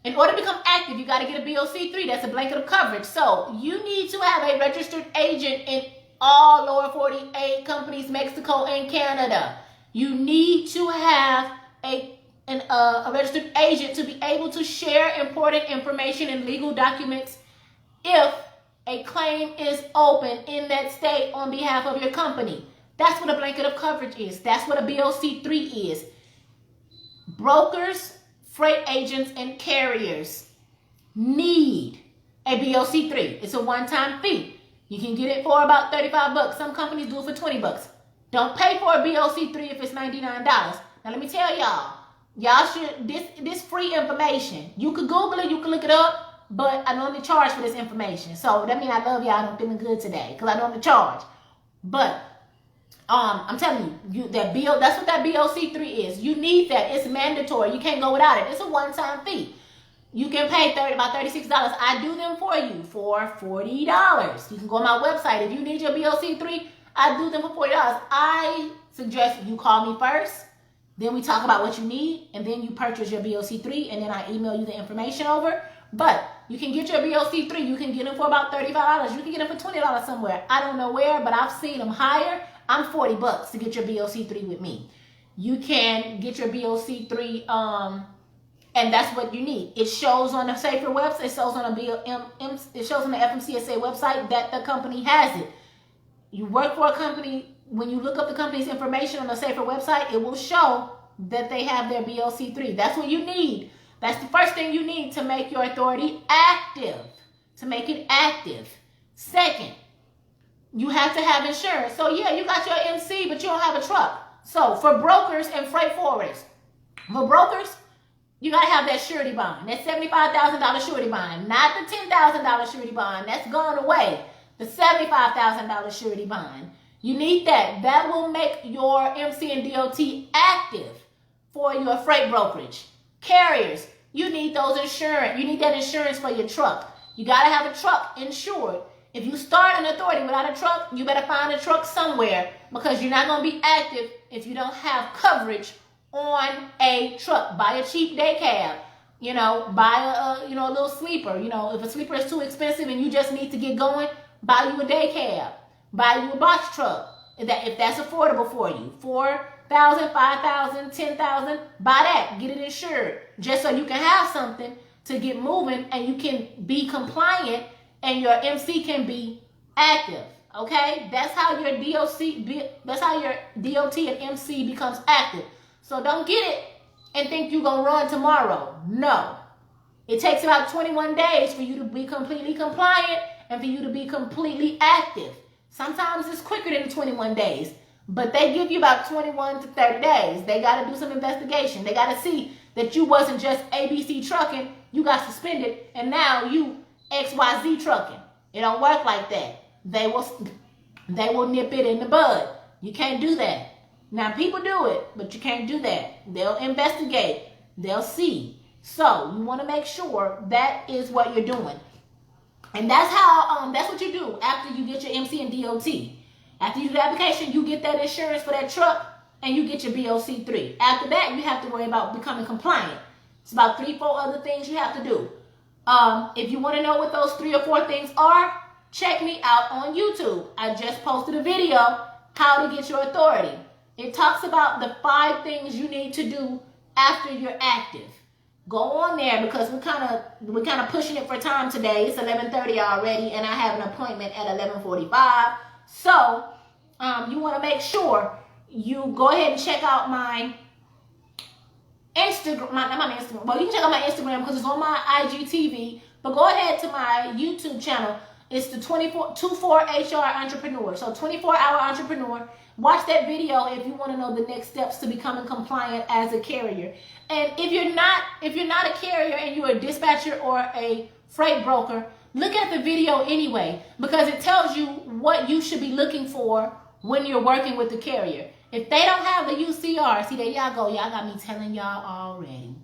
In order to become active, you got to get a BOC3. That's a blanket of coverage. So you need to have a registered agent in all lower 48 companies, Mexico and Canada. You need to have a registered agent to be able to share important information and legal documents if a claim is open in that state on behalf of your company. That's what a blanket of coverage is. That's what a BOC3 is. Brokers, freight agents, and carriers need a BOC3. It's a one-time fee. You can get it for about $35. Some companies do it for $20. Don't pay for a BOC3 if it's $99. Now let me tell y'all should, this free information, you could Google it, you can look it up, but I normally charge for this information. So that means I love y'all and I'm feeling good today because I normally charge. But I'm telling you, that's what that BOC3 is. You need that. It's mandatory. You can't go without it. It's a one-time fee. You can pay about $36. I do them for you for $40. You can go on my website. If you need your BOC3, I do them for $40. I suggest you call me first. Then we talk about what you need. And then you purchase your BOC3. And then I email you the information over. But you can get your BOC3. You can get them for about $35. You can get them for $20 somewhere. I don't know where, but I've seen them higher. I'm $40 to get your BOC3 with me. You can get your BOC3, and that's what you need. It shows on the Safer website. It shows on it shows on the FMCSA website that the company has it. You work for a company. When you look up the company's information on the Safer website, it will show that they have their BOC3. That's what you need. That's the first thing you need to make your authority active. To make it active. Second, you have to have insurance. So yeah, you got your MC, but you don't have a truck. So for brokers and freight forwarders, for brokers, you got to have that surety bond. That $75,000 surety bond. Not the $10,000 surety bond. That's gone away. The $75,000 surety bond. You need that. That will make your MC and DOT active for your freight brokerage. Carriers, you need those insurance. You need that insurance for your truck. You got to have a truck insured. If you start an authority without a truck, you better find a truck somewhere because you're not going to be active if you don't have coverage on a truck. Buy a cheap day cab. Buy a little sleeper. If a sleeper is too expensive and you just need to get going, buy you a day cab. Buy you a box truck. If that's affordable for you. $4,000, $5,000, $10,000, buy that. Get it insured. Just so you can have something to get moving and you can be compliant and your MC can be active, okay? That's how your DOT and MC becomes active. So don't get it and think you're going to run tomorrow. No. It takes about 21 days for you to be completely compliant and for you to be completely active. Sometimes it's quicker than 21 days, but they give you about 21 to 30 days. They got to do some investigation. They got to see that you wasn't just ABC trucking, you got suspended, and now you XYZ trucking. It don't work like that. They will nip it in the bud. You can't do that. Now people do it, but you can't do that. They'll investigate. They'll see. So you want to make sure that is what you're doing. And that's what you do after you get your MC and DOT. After you do the application, you get that insurance for that truck and you get your BOC3. After that, you have to worry about becoming compliant. It's about 3-4 other things you have to do. If you want to know what those 3 or 4 things are, check me out on YouTube. I just posted a video, how to get your authority. It talks about the 5 things you need to do after you're active. Go on there because we're kind of pushing it for time today. It's 11:30 already, and I have an appointment at 11:45. So you want to make sure you go ahead and check out my Instagram. Not my Instagram. Well, you can check out my Instagram because it's on my IGTV. But go ahead to my YouTube channel It's the 24 HR Entrepreneur. So 24-hour entrepreneur. Watch that video if you want to know the next steps to becoming compliant as a carrier. And if you're not a carrier and you're a dispatcher or a freight broker, look at the video anyway, because it tells you what you should be looking for when you're working with the carrier. If they don't have the UCR, see, there y'all go. Y'all got me telling y'all already.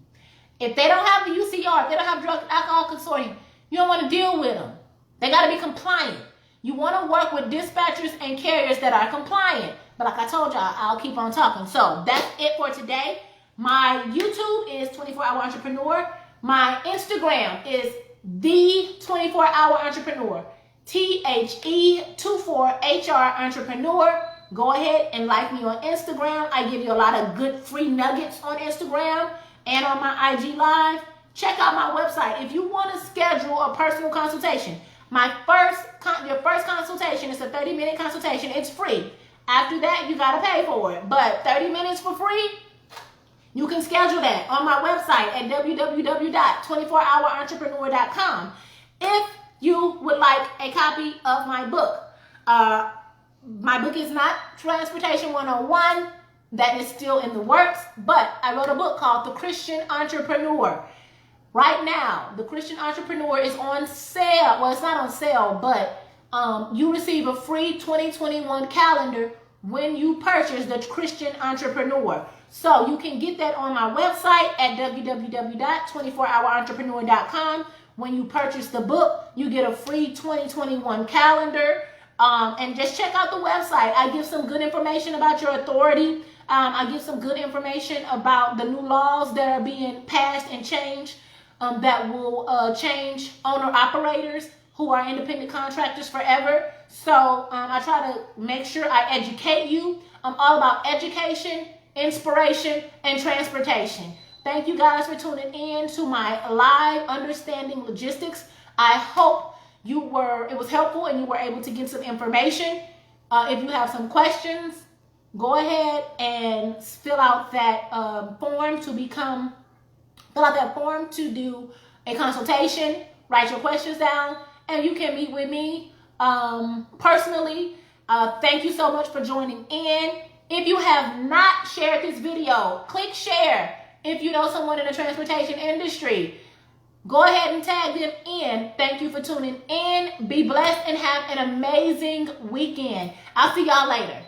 If they don't have the UCR, if they don't have Drug and Alcohol Consortium, you don't want to deal with them. They got to be compliant. You want to work with dispatchers and carriers that are compliant. But like I told y'all, I'll keep on talking. So that's it for today. My YouTube is 24-Hour Entrepreneur. My Instagram is The 24-Hour Entrepreneur. THE24HR Entrepreneur. Go ahead and like me on Instagram. I give you a lot of good free nuggets on Instagram and on my IG Live. Check out my website. If you want to schedule a personal consultation, your first consultation is a 30-minute consultation. It's free. After that, you got to pay for it. But 30 minutes for free, you can schedule that on my website at www.24hourentrepreneur.com. If you would like a copy of my book, my book is not Transportation 101. That is still in the works. But I wrote a book called The Christian Entrepreneur. Right now, The Christian Entrepreneur is on sale. Well, it's not on sale, but you receive a free 2021 calendar when you purchase The Christian Entrepreneur. So you can get that on my website at www.24hourentrepreneur.com. When you purchase the book, you get a free 2021 calendar. And just check out the website. I give some good information about your authority. I give some good information about the new laws that are being passed and changed that will change owner-operators who are independent contractors forever. So I try to make sure I educate you. I'm all about education, inspiration, and transportation. Thank you guys for tuning in to my live Understanding Logistics. I hope it was helpful and you were able to get some information. If you have some questions, go ahead and fill out that form to do a consultation. Write your questions down, and you can meet with me personally. Thank you so much for joining in. If you have not shared this video, click share. If you know someone in the transportation industry, go ahead and tag them in. Thank you for tuning in. Be blessed and have an amazing weekend. I'll see y'all later.